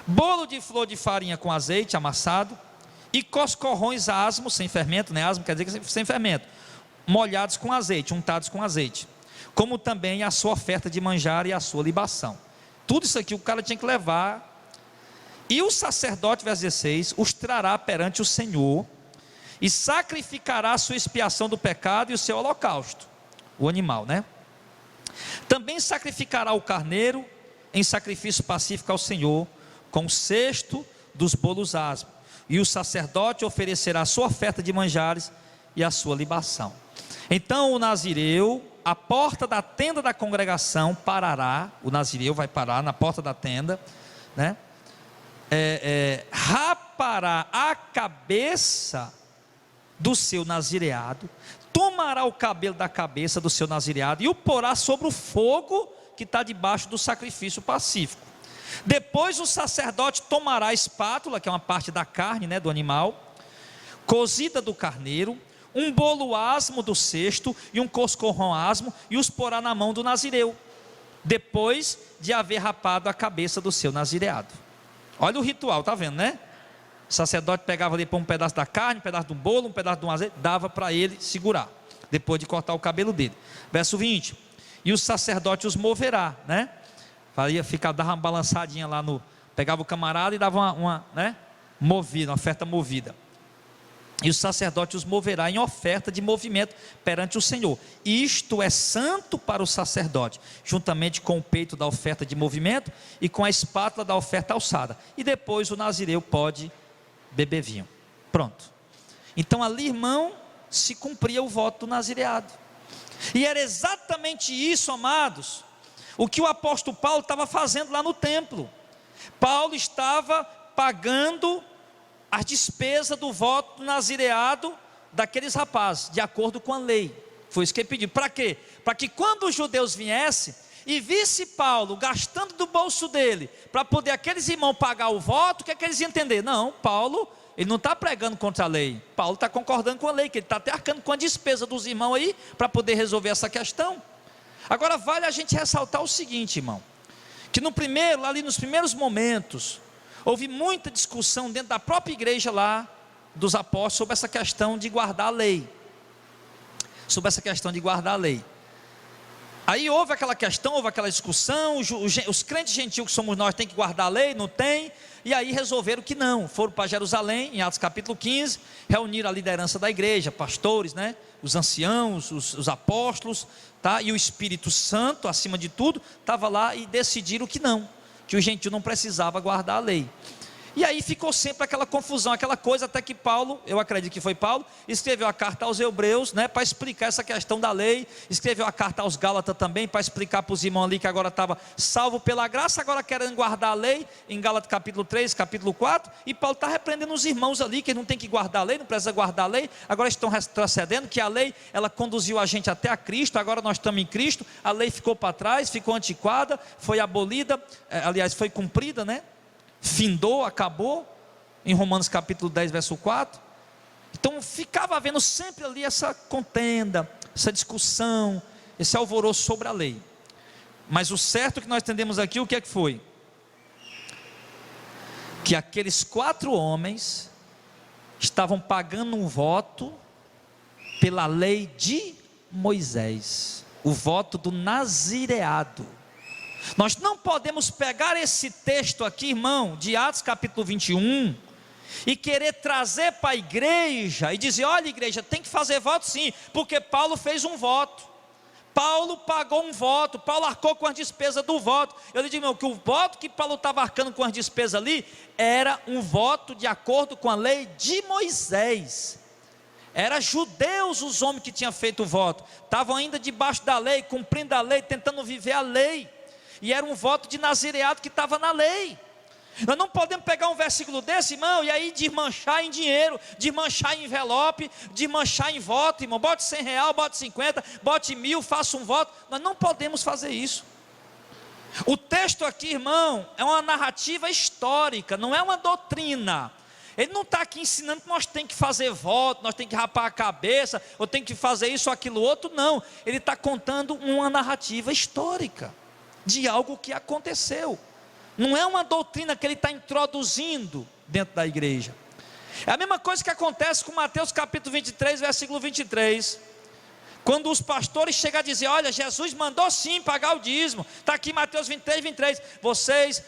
Bolo de flor de farinha com azeite amassado. E coscorrões asmos, sem fermento, né? Asmo quer dizer que sem fermento. Molhados com azeite, untados com azeite. Como também a sua oferta de manjar e a sua libação. Tudo isso aqui o cara tinha que levar. E o sacerdote, verso 16, os trará perante o Senhor, e sacrificará a sua expiação do pecado e o seu holocausto, o animal, né? Também sacrificará o carneiro em sacrifício pacífico ao Senhor, com o cesto dos bolos asmos, e o sacerdote oferecerá a sua oferta de manjares e a sua libação. Então o nazireu, a porta da tenda da congregação parará, o nazireu vai parar na porta da tenda, né? Rapará a cabeça do seu nazireado, tomará o cabelo da cabeça do seu nazireado e o porá sobre o fogo que está debaixo do sacrifício pacífico. Depois o sacerdote tomará a espátula, que é uma parte da carne, né, do animal, cozida do carneiro, um bolo asmo do cesto e um coscorrão asmo, e os porá na mão do nazireu, depois de haver rapado a cabeça do seu nazireado. Olha o ritual, tá vendo, né? O sacerdote pegava ali um pedaço da carne, um pedaço de um bolo, um pedaço de um azeite, dava para ele segurar, depois de cortar o cabelo dele. Verso 20, e o sacerdote os moverá, né? Dava uma balançadinha lá pegava o camarada e dava uma movida, uma oferta movida. E o sacerdote os moverá em oferta de movimento perante o Senhor. Isto é santo para o sacerdote, juntamente com o peito da oferta de movimento e com a espátula da oferta alçada. E depois o nazireu pode beber vinho. Pronto. Então ali, irmão, se cumpria o voto do nazireado. E era exatamente isso, amados, o que o apóstolo Paulo estava fazendo lá no templo. Paulo estava pagando as despesas do voto do nazireado daqueles rapazes, de acordo com a lei. Foi isso que ele pediu. Para quê? Para que quando os judeus viessem e visse Paulo gastando do bolso dele, para poder aqueles irmãos pagar o voto, o que é que eles iam entender? Não, Paulo, ele não está pregando contra a lei. Paulo está concordando com a lei, que ele está até arcando com a despesa dos irmãos aí, para poder resolver essa questão. Agora vale a gente ressaltar o seguinte, irmão, que ali nos primeiros momentos, houve muita discussão dentro da própria igreja lá, dos apóstolos, sobre essa questão de guardar a lei. Aí houve aquela questão, houve aquela discussão, os crentes gentios que somos nós, tem que guardar a lei, não tem? E aí resolveram que não, foram para Jerusalém, em Atos capítulo 15, reuniram a liderança da igreja, pastores, né? Os anciãos, os apóstolos, tá? E o Espírito Santo, acima de tudo, estava lá e decidiram que não, que o gentio não precisava guardar a lei. E aí ficou sempre aquela confusão, aquela coisa, até que Paulo, eu acredito que foi Paulo, escreveu a carta aos Hebreus, né, para explicar essa questão da lei, escreveu a carta aos Gálatas também, para explicar para os irmãos ali que agora estava salvo pela graça, agora querendo guardar a lei, em Gálatas capítulo 3, capítulo 4, e Paulo está repreendendo os irmãos ali, que não tem que guardar a lei, não precisa guardar a lei, agora estão retrocedendo, que a lei, ela conduziu a gente até a Cristo, agora nós estamos em Cristo, a lei ficou para trás, ficou antiquada, foi abolida, aliás, foi cumprida, né? Findou, acabou, em Romanos capítulo 10, verso 4. Então ficava havendo sempre ali essa contenda, essa discussão, esse alvoroço sobre a lei. Mas o certo que nós entendemos aqui, o que é que foi? Que aqueles 4 homens estavam pagando um voto pela lei de Moisés, o voto do nazireado. Nós não podemos pegar esse texto aqui, irmão, de Atos capítulo 21, e querer trazer para a igreja e dizer: olha, igreja, tem que fazer voto sim, porque Paulo fez um voto, Paulo pagou um voto, Paulo arcou com as despesas do voto. Eu lhe digo, irmão, que o voto que Paulo estava arcando com as despesas ali, era um voto de acordo com a lei de Moisés. Era judeus os homens que tinham feito o voto, estavam ainda debaixo da lei, cumprindo a lei, tentando viver a lei, e era um voto de nazireado que estava na lei. Nós não podemos pegar um versículo desse, irmão, e aí desmanchar em dinheiro, desmanchar em envelope, desmanchar em voto, irmão. Bote R$100, bote 50, bote 1000, faça um voto. Nós não podemos fazer isso. O texto aqui, irmão, é uma narrativa histórica, não é uma doutrina. Ele não está aqui ensinando que nós temos que fazer voto, nós temos que rapar a cabeça, ou tem que fazer isso ou aquilo outro, não. Ele está contando uma narrativa histórica, de algo que aconteceu. Não é uma doutrina que ele está introduzindo dentro da igreja. É a mesma coisa que acontece com Mateus capítulo 23, versículo 23. Quando os pastores chegam a dizer: olha, Jesus mandou sim pagar o dízimo. Está aqui Mateus 23, 23. Vocês,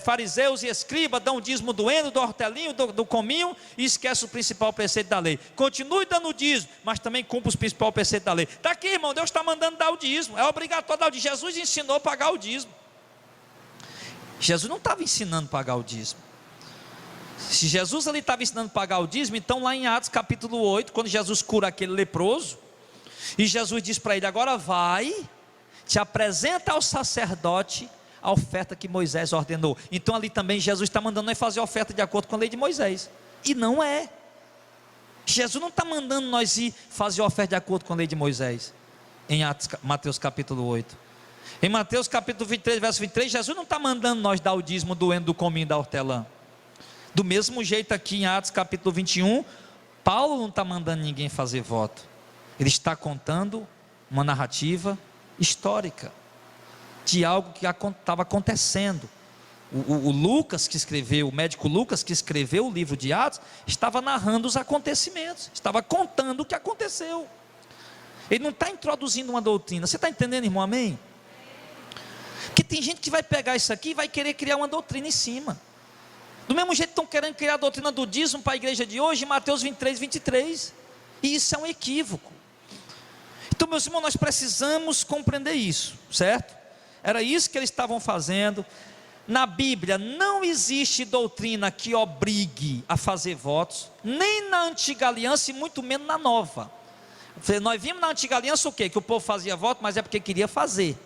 fariseus e escribas, dão o dízimo do heno, do hortelinho, do cominho, e esquecem o principal preceito da lei. Continue dando o dízimo, mas também cumpra os principais preceitos da lei. Está aqui, irmão, Deus está mandando dar o dízimo. É obrigatório dar o dízimo. Jesus ensinou a pagar o dízimo. Jesus não estava ensinando a pagar o dízimo. Se Jesus ali estava ensinando a pagar o dízimo, então lá em Atos capítulo 8, quando Jesus cura aquele leproso, e Jesus diz para ele: agora vai, te apresenta ao sacerdote a oferta que Moisés ordenou. Então ali também Jesus está mandando nós fazer a oferta de acordo com a lei de Moisés. E não é. Jesus não está mandando nós ir fazer a oferta de acordo com a lei de Moisés. Em Mateus capítulo 8. Em Mateus capítulo 23, verso 23, Jesus não está mandando nós dar o dízimo do heno, do cominho, da hortelã. Do mesmo jeito aqui em Atos capítulo 21, Paulo não está mandando ninguém fazer voto. Ele está contando uma narrativa histórica de algo que estava acontecendo. O Lucas que escreveu, o médico Lucas que escreveu o livro de Atos, estava narrando os acontecimentos, estava contando o que aconteceu. Ele não está introduzindo uma doutrina. Você está entendendo, irmão? Amém? Porque tem gente que vai pegar isso aqui e vai querer criar uma doutrina em cima. Do mesmo jeito que estão querendo criar a doutrina do dízimo para a igreja de hoje, em Mateus 23, 23. E isso é um equívoco. Então, meus irmãos, nós precisamos compreender isso, certo? Era isso que eles estavam fazendo. Na Bíblia não existe doutrina que obrigue a fazer votos, nem na antiga aliança e muito menos na nova. Nós vimos na antiga aliança o quê? Que o povo fazia voto, mas é porque queria fazer.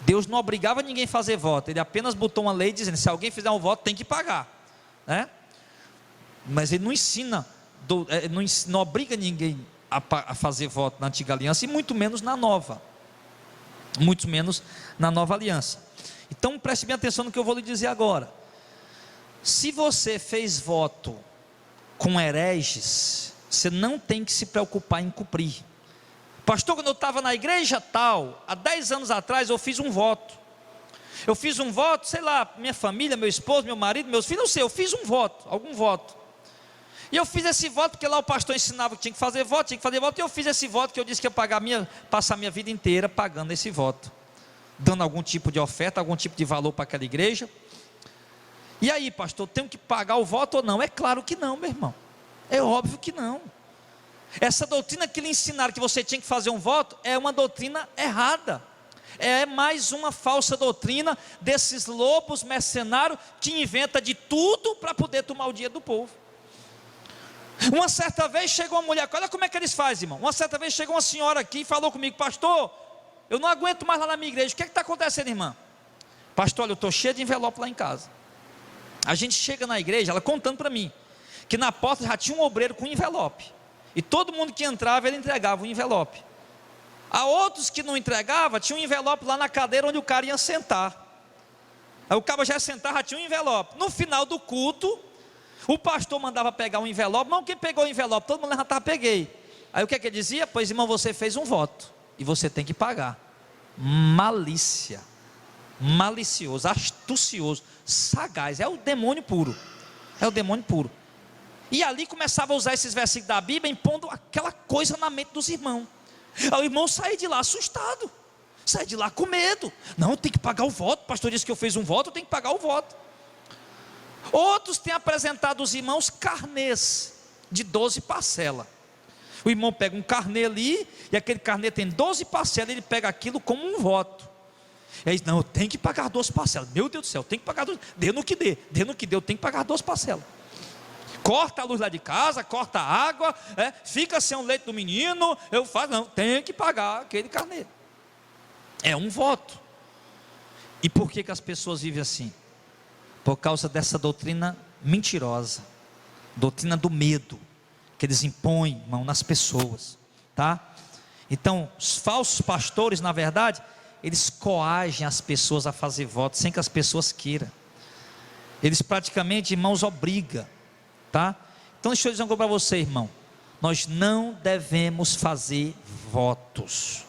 Deus não obrigava ninguém a fazer voto, ele apenas botou uma lei dizendo: se alguém fizer um voto tem que pagar, né? Mas ele não ensina, não obriga ninguém a fazer voto na antiga aliança, e muito menos na nova, muito menos na nova aliança. Então preste bem atenção no que eu vou lhe dizer agora. Se você fez voto com hereges, você não tem que se preocupar em cumprir. Pastor, quando eu estava na igreja tal, há 10 anos atrás, eu fiz um voto. Eu fiz um voto, sei lá, minha família, meu esposo, meu marido, meus filhos, não sei, eu fiz um voto, algum voto. E eu fiz esse voto porque lá o pastor ensinava que tinha que fazer voto, e eu fiz esse voto que eu disse que ia passar minha vida inteira pagando esse voto, dando algum tipo de oferta, algum tipo de valor para aquela igreja. E aí, pastor, tenho que pagar o voto ou não? É claro que não, meu irmão. É óbvio que não. Essa doutrina que lhe ensinaram que você tinha que fazer um voto é uma doutrina errada. É mais uma falsa doutrina desses lobos mercenários que inventa de tudo para poder tomar o dia do povo. Uma certa vez chegou uma mulher, olha como é que eles fazem, irmão. Uma certa vez chegou uma senhora aqui e falou comigo: pastor, eu não aguento mais lá na minha igreja. O que está acontecendo, irmã? Pastor, olha, eu estou cheio de envelope lá em casa. A gente chega na igreja, ela contando para mim, que na porta já tinha um obreiro com envelope, e todo mundo que entrava, ele entregava um envelope. A outros que não entregavam, tinha um envelope lá na cadeira onde o cara ia sentar. Aí o cara já ia sentar, já tinha um envelope. No final do culto, o pastor mandava pegar um envelope. Não, quem pegou o envelope? Todo mundo levantava: peguei. Aí o que é que ele dizia? Pois, irmão, você fez um voto e você tem que pagar. Malícia, malicioso, astucioso, sagaz. É o demônio puro. É o demônio puro. E ali começava a usar esses versículos da Bíblia, impondo aquela coisa na mente dos irmãos. Aí o irmão saía de lá assustado, saía de lá com medo. Não, tem que pagar o voto, o pastor disse que eu fiz um voto, eu tenho que pagar o voto. Outros têm apresentado aos irmãos carnês de 12 parcelas. O irmão pega um carnê ali, e aquele carnê tem 12 parcelas, ele pega aquilo como um voto. E aí, não, eu tenho que pagar 12 parcelas. Meu Deus do céu, eu tenho que pagar 12, dê no que dê, eu tenho que pagar 12 parcelas. Corta a luz lá de casa, corta a água, fica sem o leite do menino, eu faço, não, tenho que pagar aquele carnê. É um voto. E por que as pessoas vivem assim? Por causa dessa doutrina mentirosa, doutrina do medo, que eles impõem, irmão, nas pessoas, tá? Então, os falsos pastores, na verdade, eles coagem as pessoas a fazer votos, sem que as pessoas queiram. Eles praticamente, irmãos, obrigam, tá? Então deixa eu dizer uma coisa para você, irmão. Nós não devemos fazer votos.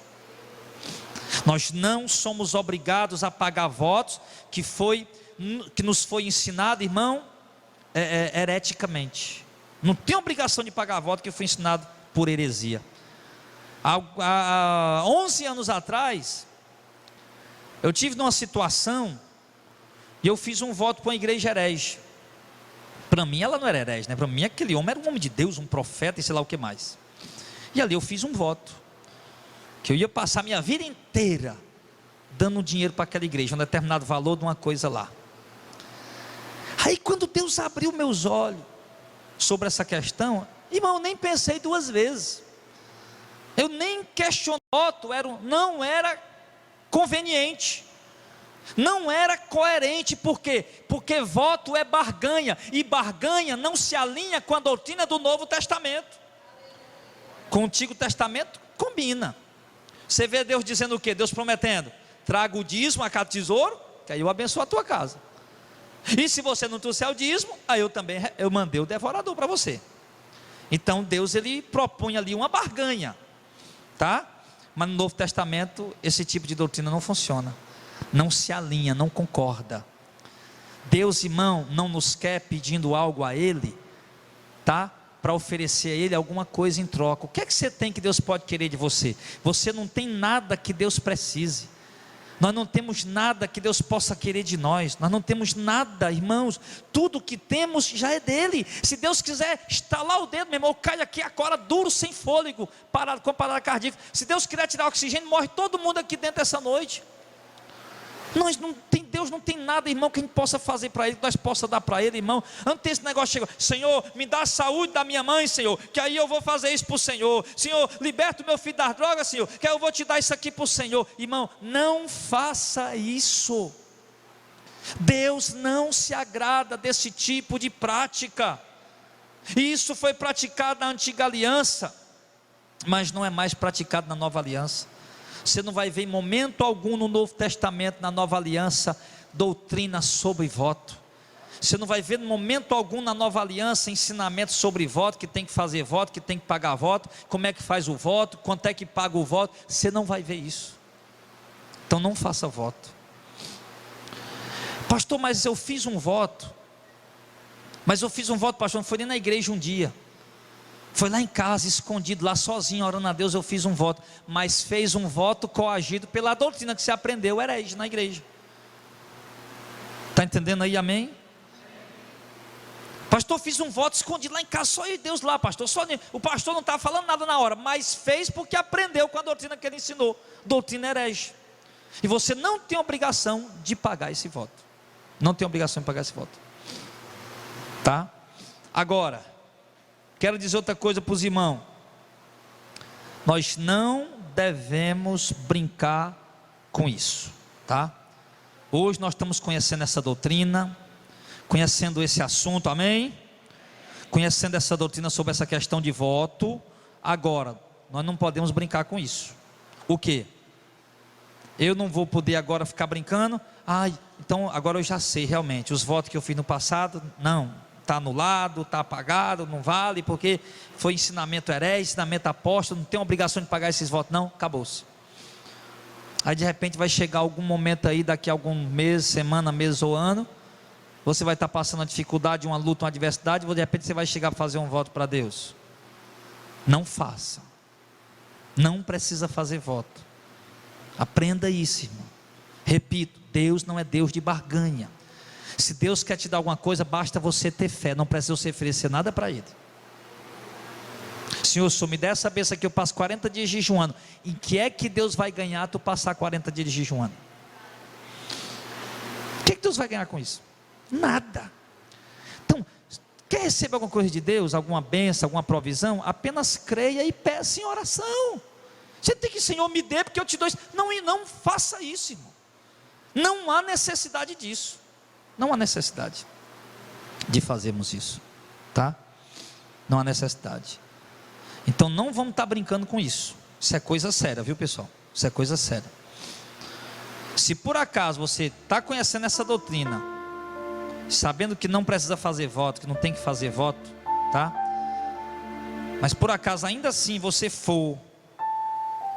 Nós não somos obrigados a pagar votos que nos foi ensinado, irmão, hereticamente. Não tem obrigação de pagar voto que foi ensinado por heresia. Há 11 anos atrás, eu tive numa situação e eu fiz um voto para uma igreja herege. Para mim ela não era herege, né? Para mim aquele homem era um homem de Deus, um profeta e sei lá o que mais. E ali eu fiz um voto, que eu ia passar minha vida inteira dando dinheiro para aquela igreja, um determinado valor de uma coisa lá. Aí quando Deus abriu meus olhos sobre essa questão, irmão, eu nem pensei duas vezes. Eu nem questionei, não era conveniente, não era coerente. Por quê? Porque voto é barganha, e barganha não se alinha com a doutrina do Novo Testamento. Com o Antigo Testamento combina. Você vê Deus dizendo o quê? Deus prometendo: traga o dízimo a cada tesouro, que aí eu abençoo a tua casa. E se você não trouxer o dízimo, aí eu mandei o devorador para você. Então Deus, ele propõe ali uma barganha, tá? Mas no Novo Testamento esse tipo de doutrina não funciona, não se alinha, não concorda. Deus, irmão, não nos quer pedindo algo a Ele, tá? Para oferecer a Ele alguma coisa em troca. O que é que você tem que Deus pode querer de você? Você não tem nada que Deus precise. Nós não temos nada que Deus possa querer de nós. Nós não temos nada, irmãos. Tudo que temos já é dele. Se Deus quiser estalar o dedo, meu irmão, cai aqui agora duro, sem fôlego, parado, com parada cardíaca. Se Deus quiser tirar o oxigênio, morre todo mundo aqui dentro essa noite. Deus não tem nada, irmão, que a gente possa fazer para Ele, que nós possa dar para Ele, irmão. Antes desse negócio chegou: Senhor, me dá a saúde da minha mãe, Senhor, que aí eu vou fazer isso para o Senhor. Senhor, liberta o meu filho das drogas, Senhor, que aí eu vou te dar isso aqui para o Senhor. Irmão, não faça isso. Deus não se agrada desse tipo de prática. E isso foi praticado na antiga aliança, mas não é mais praticado na nova aliança. Você não vai ver em momento algum no Novo Testamento, na nova aliança, doutrina sobre voto. Você não vai ver em momento algum na nova aliança ensinamento sobre voto, que tem que fazer voto, que tem que pagar voto, como é que faz o voto, quanto é que paga o voto. Você não vai ver isso. Então não faça voto. Pastor, mas eu fiz um voto. Pastor, não foi nem na igreja um dia. Foi lá em casa, escondido, lá sozinho, orando a Deus, eu fiz um voto. Mas fez um voto coagido pela doutrina que você aprendeu, herege, na igreja. Está entendendo aí, amém? Pastor, fiz um voto escondido lá em casa, só eu e Deus lá, pastor. O pastor não estava falando nada na hora, mas fez porque aprendeu com a doutrina que ele ensinou. Doutrina herege. E você não tem obrigação de pagar esse voto. Não tem obrigação de pagar esse voto. Tá? Agora, quero dizer outra coisa para os irmãos. Nós não devemos brincar com isso, tá? Hoje nós estamos conhecendo essa doutrina, conhecendo esse assunto, amém? Conhecendo essa doutrina sobre essa questão de voto. Agora, nós não podemos brincar com isso. O quê? Eu não vou poder agora ficar brincando. Então agora eu já sei realmente, os votos que eu fiz no passado, não, está anulado, está apagado, não vale, porque foi ensinamento herege, ensinamento apóstolo, não tem obrigação de pagar esses votos, não, acabou-se. Aí de repente vai chegar algum momento aí, daqui a algum mês, semana, mês ou ano, você vai estar passando uma dificuldade, uma luta, uma adversidade, e de repente você vai chegar para fazer um voto para Deus. Não faça. Não precisa fazer voto. Aprenda isso, irmão. Repito, Deus não é Deus de barganha. Se Deus quer te dar alguma coisa, basta você ter fé, não precisa você oferecer nada para Ele. Senhor, me der essa bênção aqui, eu passo 40 dias jejuando. Em que é que Deus vai ganhar tu passar 40 dias jejuando? O que Deus vai ganhar com isso? Nada. Então, quer receber alguma coisa de Deus, alguma bênção, alguma provisão? Apenas creia e peça em oração. Você tem que, Senhor, me dê porque eu te dou isso. Não faça isso, irmão. Não há necessidade disso. Não há necessidade de fazermos isso, tá? Não há necessidade. Então não vamos estar brincando com isso. Isso é coisa séria, viu, pessoal? Isso é coisa séria. Se por acaso você está conhecendo essa doutrina, sabendo que não precisa fazer voto, que não tem que fazer voto, tá? Mas por acaso ainda assim você for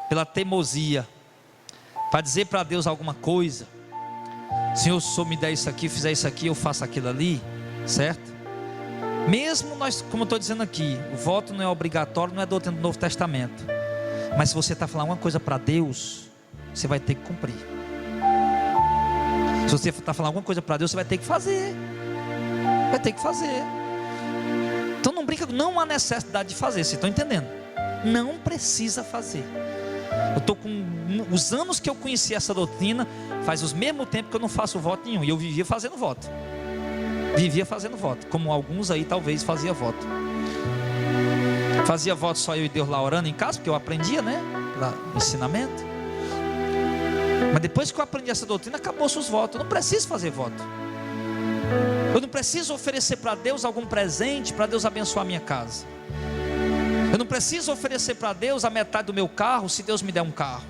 pela teimosia para dizer para Deus alguma coisa, Senhor, se o Senhor me der isso aqui, fizer isso aqui, eu faço aquilo ali, certo? Mesmo nós, como eu estou dizendo aqui, o voto não é obrigatório, não é doutrina do Novo Testamento. Mas se você está falando uma coisa para Deus, você vai ter que cumprir. Se você está falando alguma coisa para Deus, você vai ter que fazer. Vai ter que fazer. Então não brinca, não há necessidade de fazer, vocês estão entendendo? Não precisa fazer. Eu estou com os anos que eu conheci essa doutrina, faz os mesmo tempo que eu não faço voto nenhum. E eu vivia fazendo voto. Vivia fazendo voto, como alguns aí talvez fazia voto. Fazia voto só eu e Deus lá orando em casa, porque eu aprendia, né? Pelo ensinamento. Mas depois que eu aprendi essa doutrina, acabou-se os votos. Eu não preciso fazer voto. Eu não preciso oferecer para Deus algum presente para Deus abençoar a minha casa. Eu não preciso oferecer para Deus a metade do meu carro, se Deus me der um carro.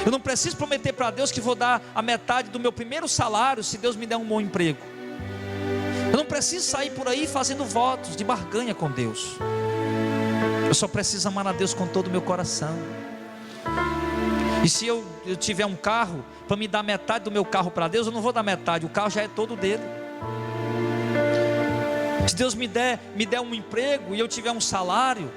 Eu não preciso prometer para Deus que vou dar a metade do meu primeiro salário, se Deus me der um bom emprego. Eu não preciso sair por aí fazendo votos de barganha com Deus. Eu só preciso amar a Deus com todo o meu coração. E se eu tiver um carro, para me dar metade do meu carro para Deus, eu não vou dar metade, o carro já é todo dele. Se Deus me der um emprego e eu tiver um salário,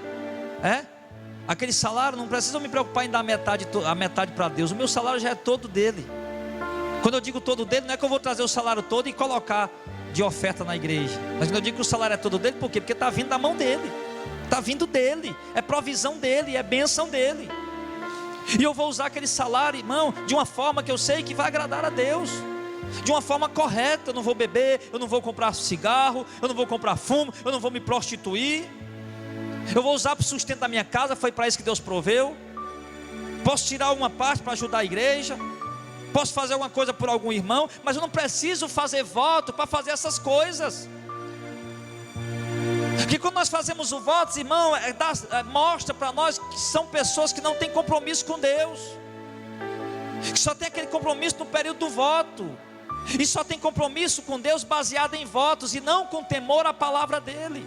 aquele salário, não precisa eu me preocupar em dar a metade para Deus, o meu salário já é todo dele. Quando eu digo todo dele, não é que eu vou trazer o salário todo e colocar de oferta na igreja. Mas quando eu digo que o salário é todo dele, por quê? Porque está vindo da mão dele, está vindo dele, é provisão dele, é bênção dele. E eu vou usar aquele salário, irmão, de uma forma que eu sei que vai agradar a Deus, de uma forma correta. Eu não vou beber, eu não vou comprar cigarro, eu não vou comprar fumo, eu não vou me prostituir. Eu vou usar para o sustento da minha casa, foi para isso que Deus proveu. Posso tirar alguma parte para ajudar a igreja, posso fazer alguma coisa por algum irmão, mas eu não preciso fazer voto para fazer essas coisas. Porque quando nós fazemos o voto, irmão, mostra para nós que são pessoas que não têm compromisso com Deus, que só tem aquele compromisso no período do voto, e só tem compromisso com Deus baseado em votos e não com temor à palavra dele.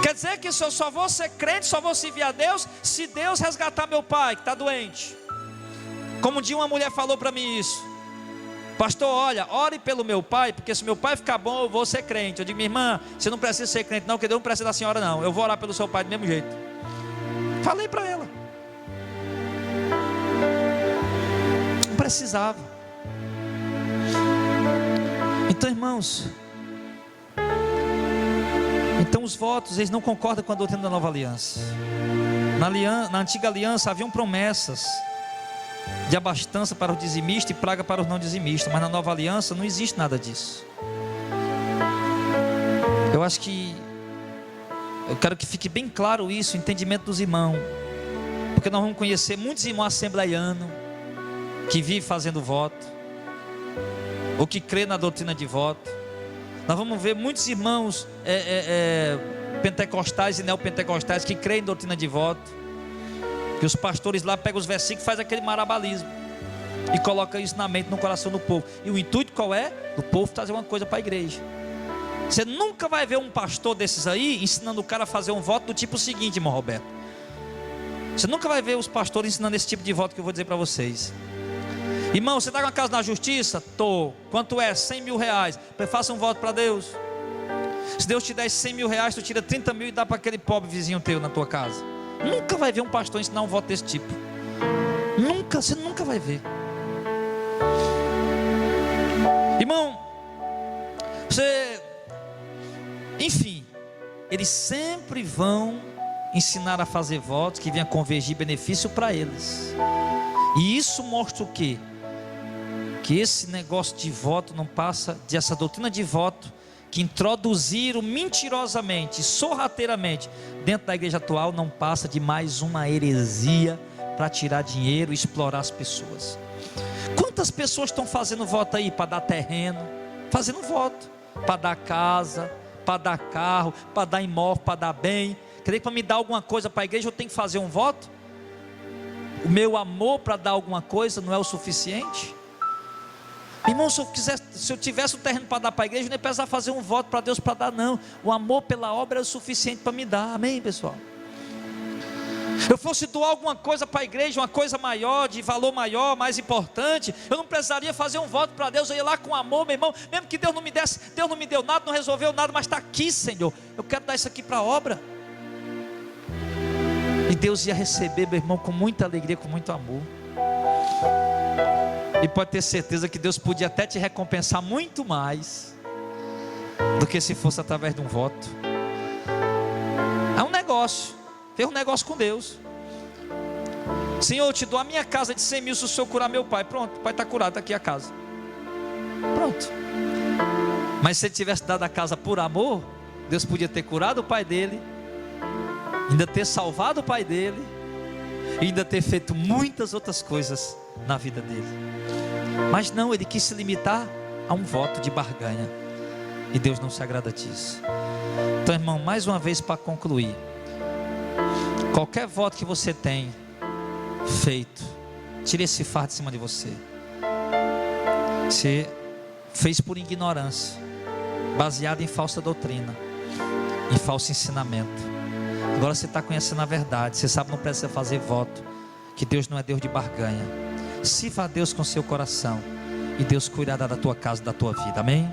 Quer dizer que eu só vou ser crente, só vou servir a Deus se Deus resgatar meu pai que está doente. Como um dia uma mulher falou para mim isso: pastor, olha, ore pelo meu pai, porque se meu pai ficar bom eu vou ser crente. Eu digo: minha irmã, você não precisa ser crente não, porque Deus não precisa da senhora não, eu vou orar pelo seu pai do mesmo jeito. Falei para ela. Não precisava. Então, irmãos, os votos, eles não concordam com a doutrina da nova aliança. Na antiga aliança haviam promessas de abastança para os dizimistas e praga para os não dizimistas, mas na nova aliança não existe nada disso. Eu quero que fique bem claro isso, o entendimento dos irmãos, porque nós vamos conhecer muitos irmãos assembleianos que vivem fazendo voto, ou que crê na doutrina de voto. Nós vamos ver muitos irmãos pentecostais e neopentecostais que creem em doutrina de voto, que os pastores lá pegam os versículos e fazem aquele marabalismo e colocam isso na mente, no coração do povo. E o intuito qual é? Do povo trazer uma coisa para a igreja. Você nunca vai ver um pastor desses aí ensinando o cara a fazer um voto do tipo seguinte, irmão Roberto. Você nunca vai ver os pastores ensinando esse tipo de voto que eu vou dizer para vocês. Irmão, você está com a casa na justiça? Tô. Quanto é? 100 mil reais. Faça um voto para Deus. Se Deus te der 100 mil reais, tu tira 30 mil e dá para aquele pobre vizinho teu na tua casa. Nunca vai ver um pastor ensinar um voto desse tipo. Nunca, você nunca vai ver. Irmão, enfim, eles sempre vão ensinar a fazer votos que venha convergir benefício para eles. E isso mostra o quê? Que esse negócio de voto não passa, dessa doutrina de voto, que introduziram mentirosamente, sorrateiramente, dentro da igreja atual, não passa de mais uma heresia para tirar dinheiro e explorar as pessoas. Quantas pessoas estão fazendo voto aí para dar terreno, fazendo voto, para dar casa, para dar carro, para dar imóvel, para dar bem. Quer dizer que para me dar alguma coisa para a igreja eu tenho que fazer um voto? O meu amor para dar alguma coisa não é o suficiente? Irmão, se eu tivesse um terreno para dar para a igreja, eu não ia precisar fazer um voto para Deus para dar, não. O amor pela obra é o suficiente para me dar. Amém, pessoal? Eu fosse doar alguma coisa para a igreja, uma coisa maior, de valor maior, mais importante, eu não precisaria fazer um voto para Deus. Eu ia lá com amor, meu irmão. Mesmo que Deus não me desse, Deus não me deu nada, não resolveu nada, mas está aqui, Senhor, eu quero dar isso aqui para a obra. E Deus ia receber, meu irmão, com muita alegria, com muito amor. E pode ter certeza que Deus podia até te recompensar muito mais do que se fosse através de um voto. É um negócio. Fez um negócio com Deus. Senhor, eu te dou a minha casa de 100 mil se o Senhor curar meu pai. Pronto, o pai está curado, está aqui a casa. Pronto. Mas se ele tivesse dado a casa por amor, Deus podia ter curado o pai dele, ainda ter salvado o pai dele, e ainda ter feito muitas outras coisas na vida dele. Mas não, ele quis se limitar a um voto de barganha, e Deus não se agrada disso. Então, irmão, mais uma vez para concluir, qualquer voto que você tem feito, tire esse fardo de cima de você. Você fez por ignorância, baseado em falsa doutrina, em falso ensinamento. Agora você está conhecendo a verdade. Você sabe que não precisa fazer voto, que Deus não é Deus de barganha. Sirva a Deus com seu coração, e Deus cuidará da tua casa, da tua vida. Amém?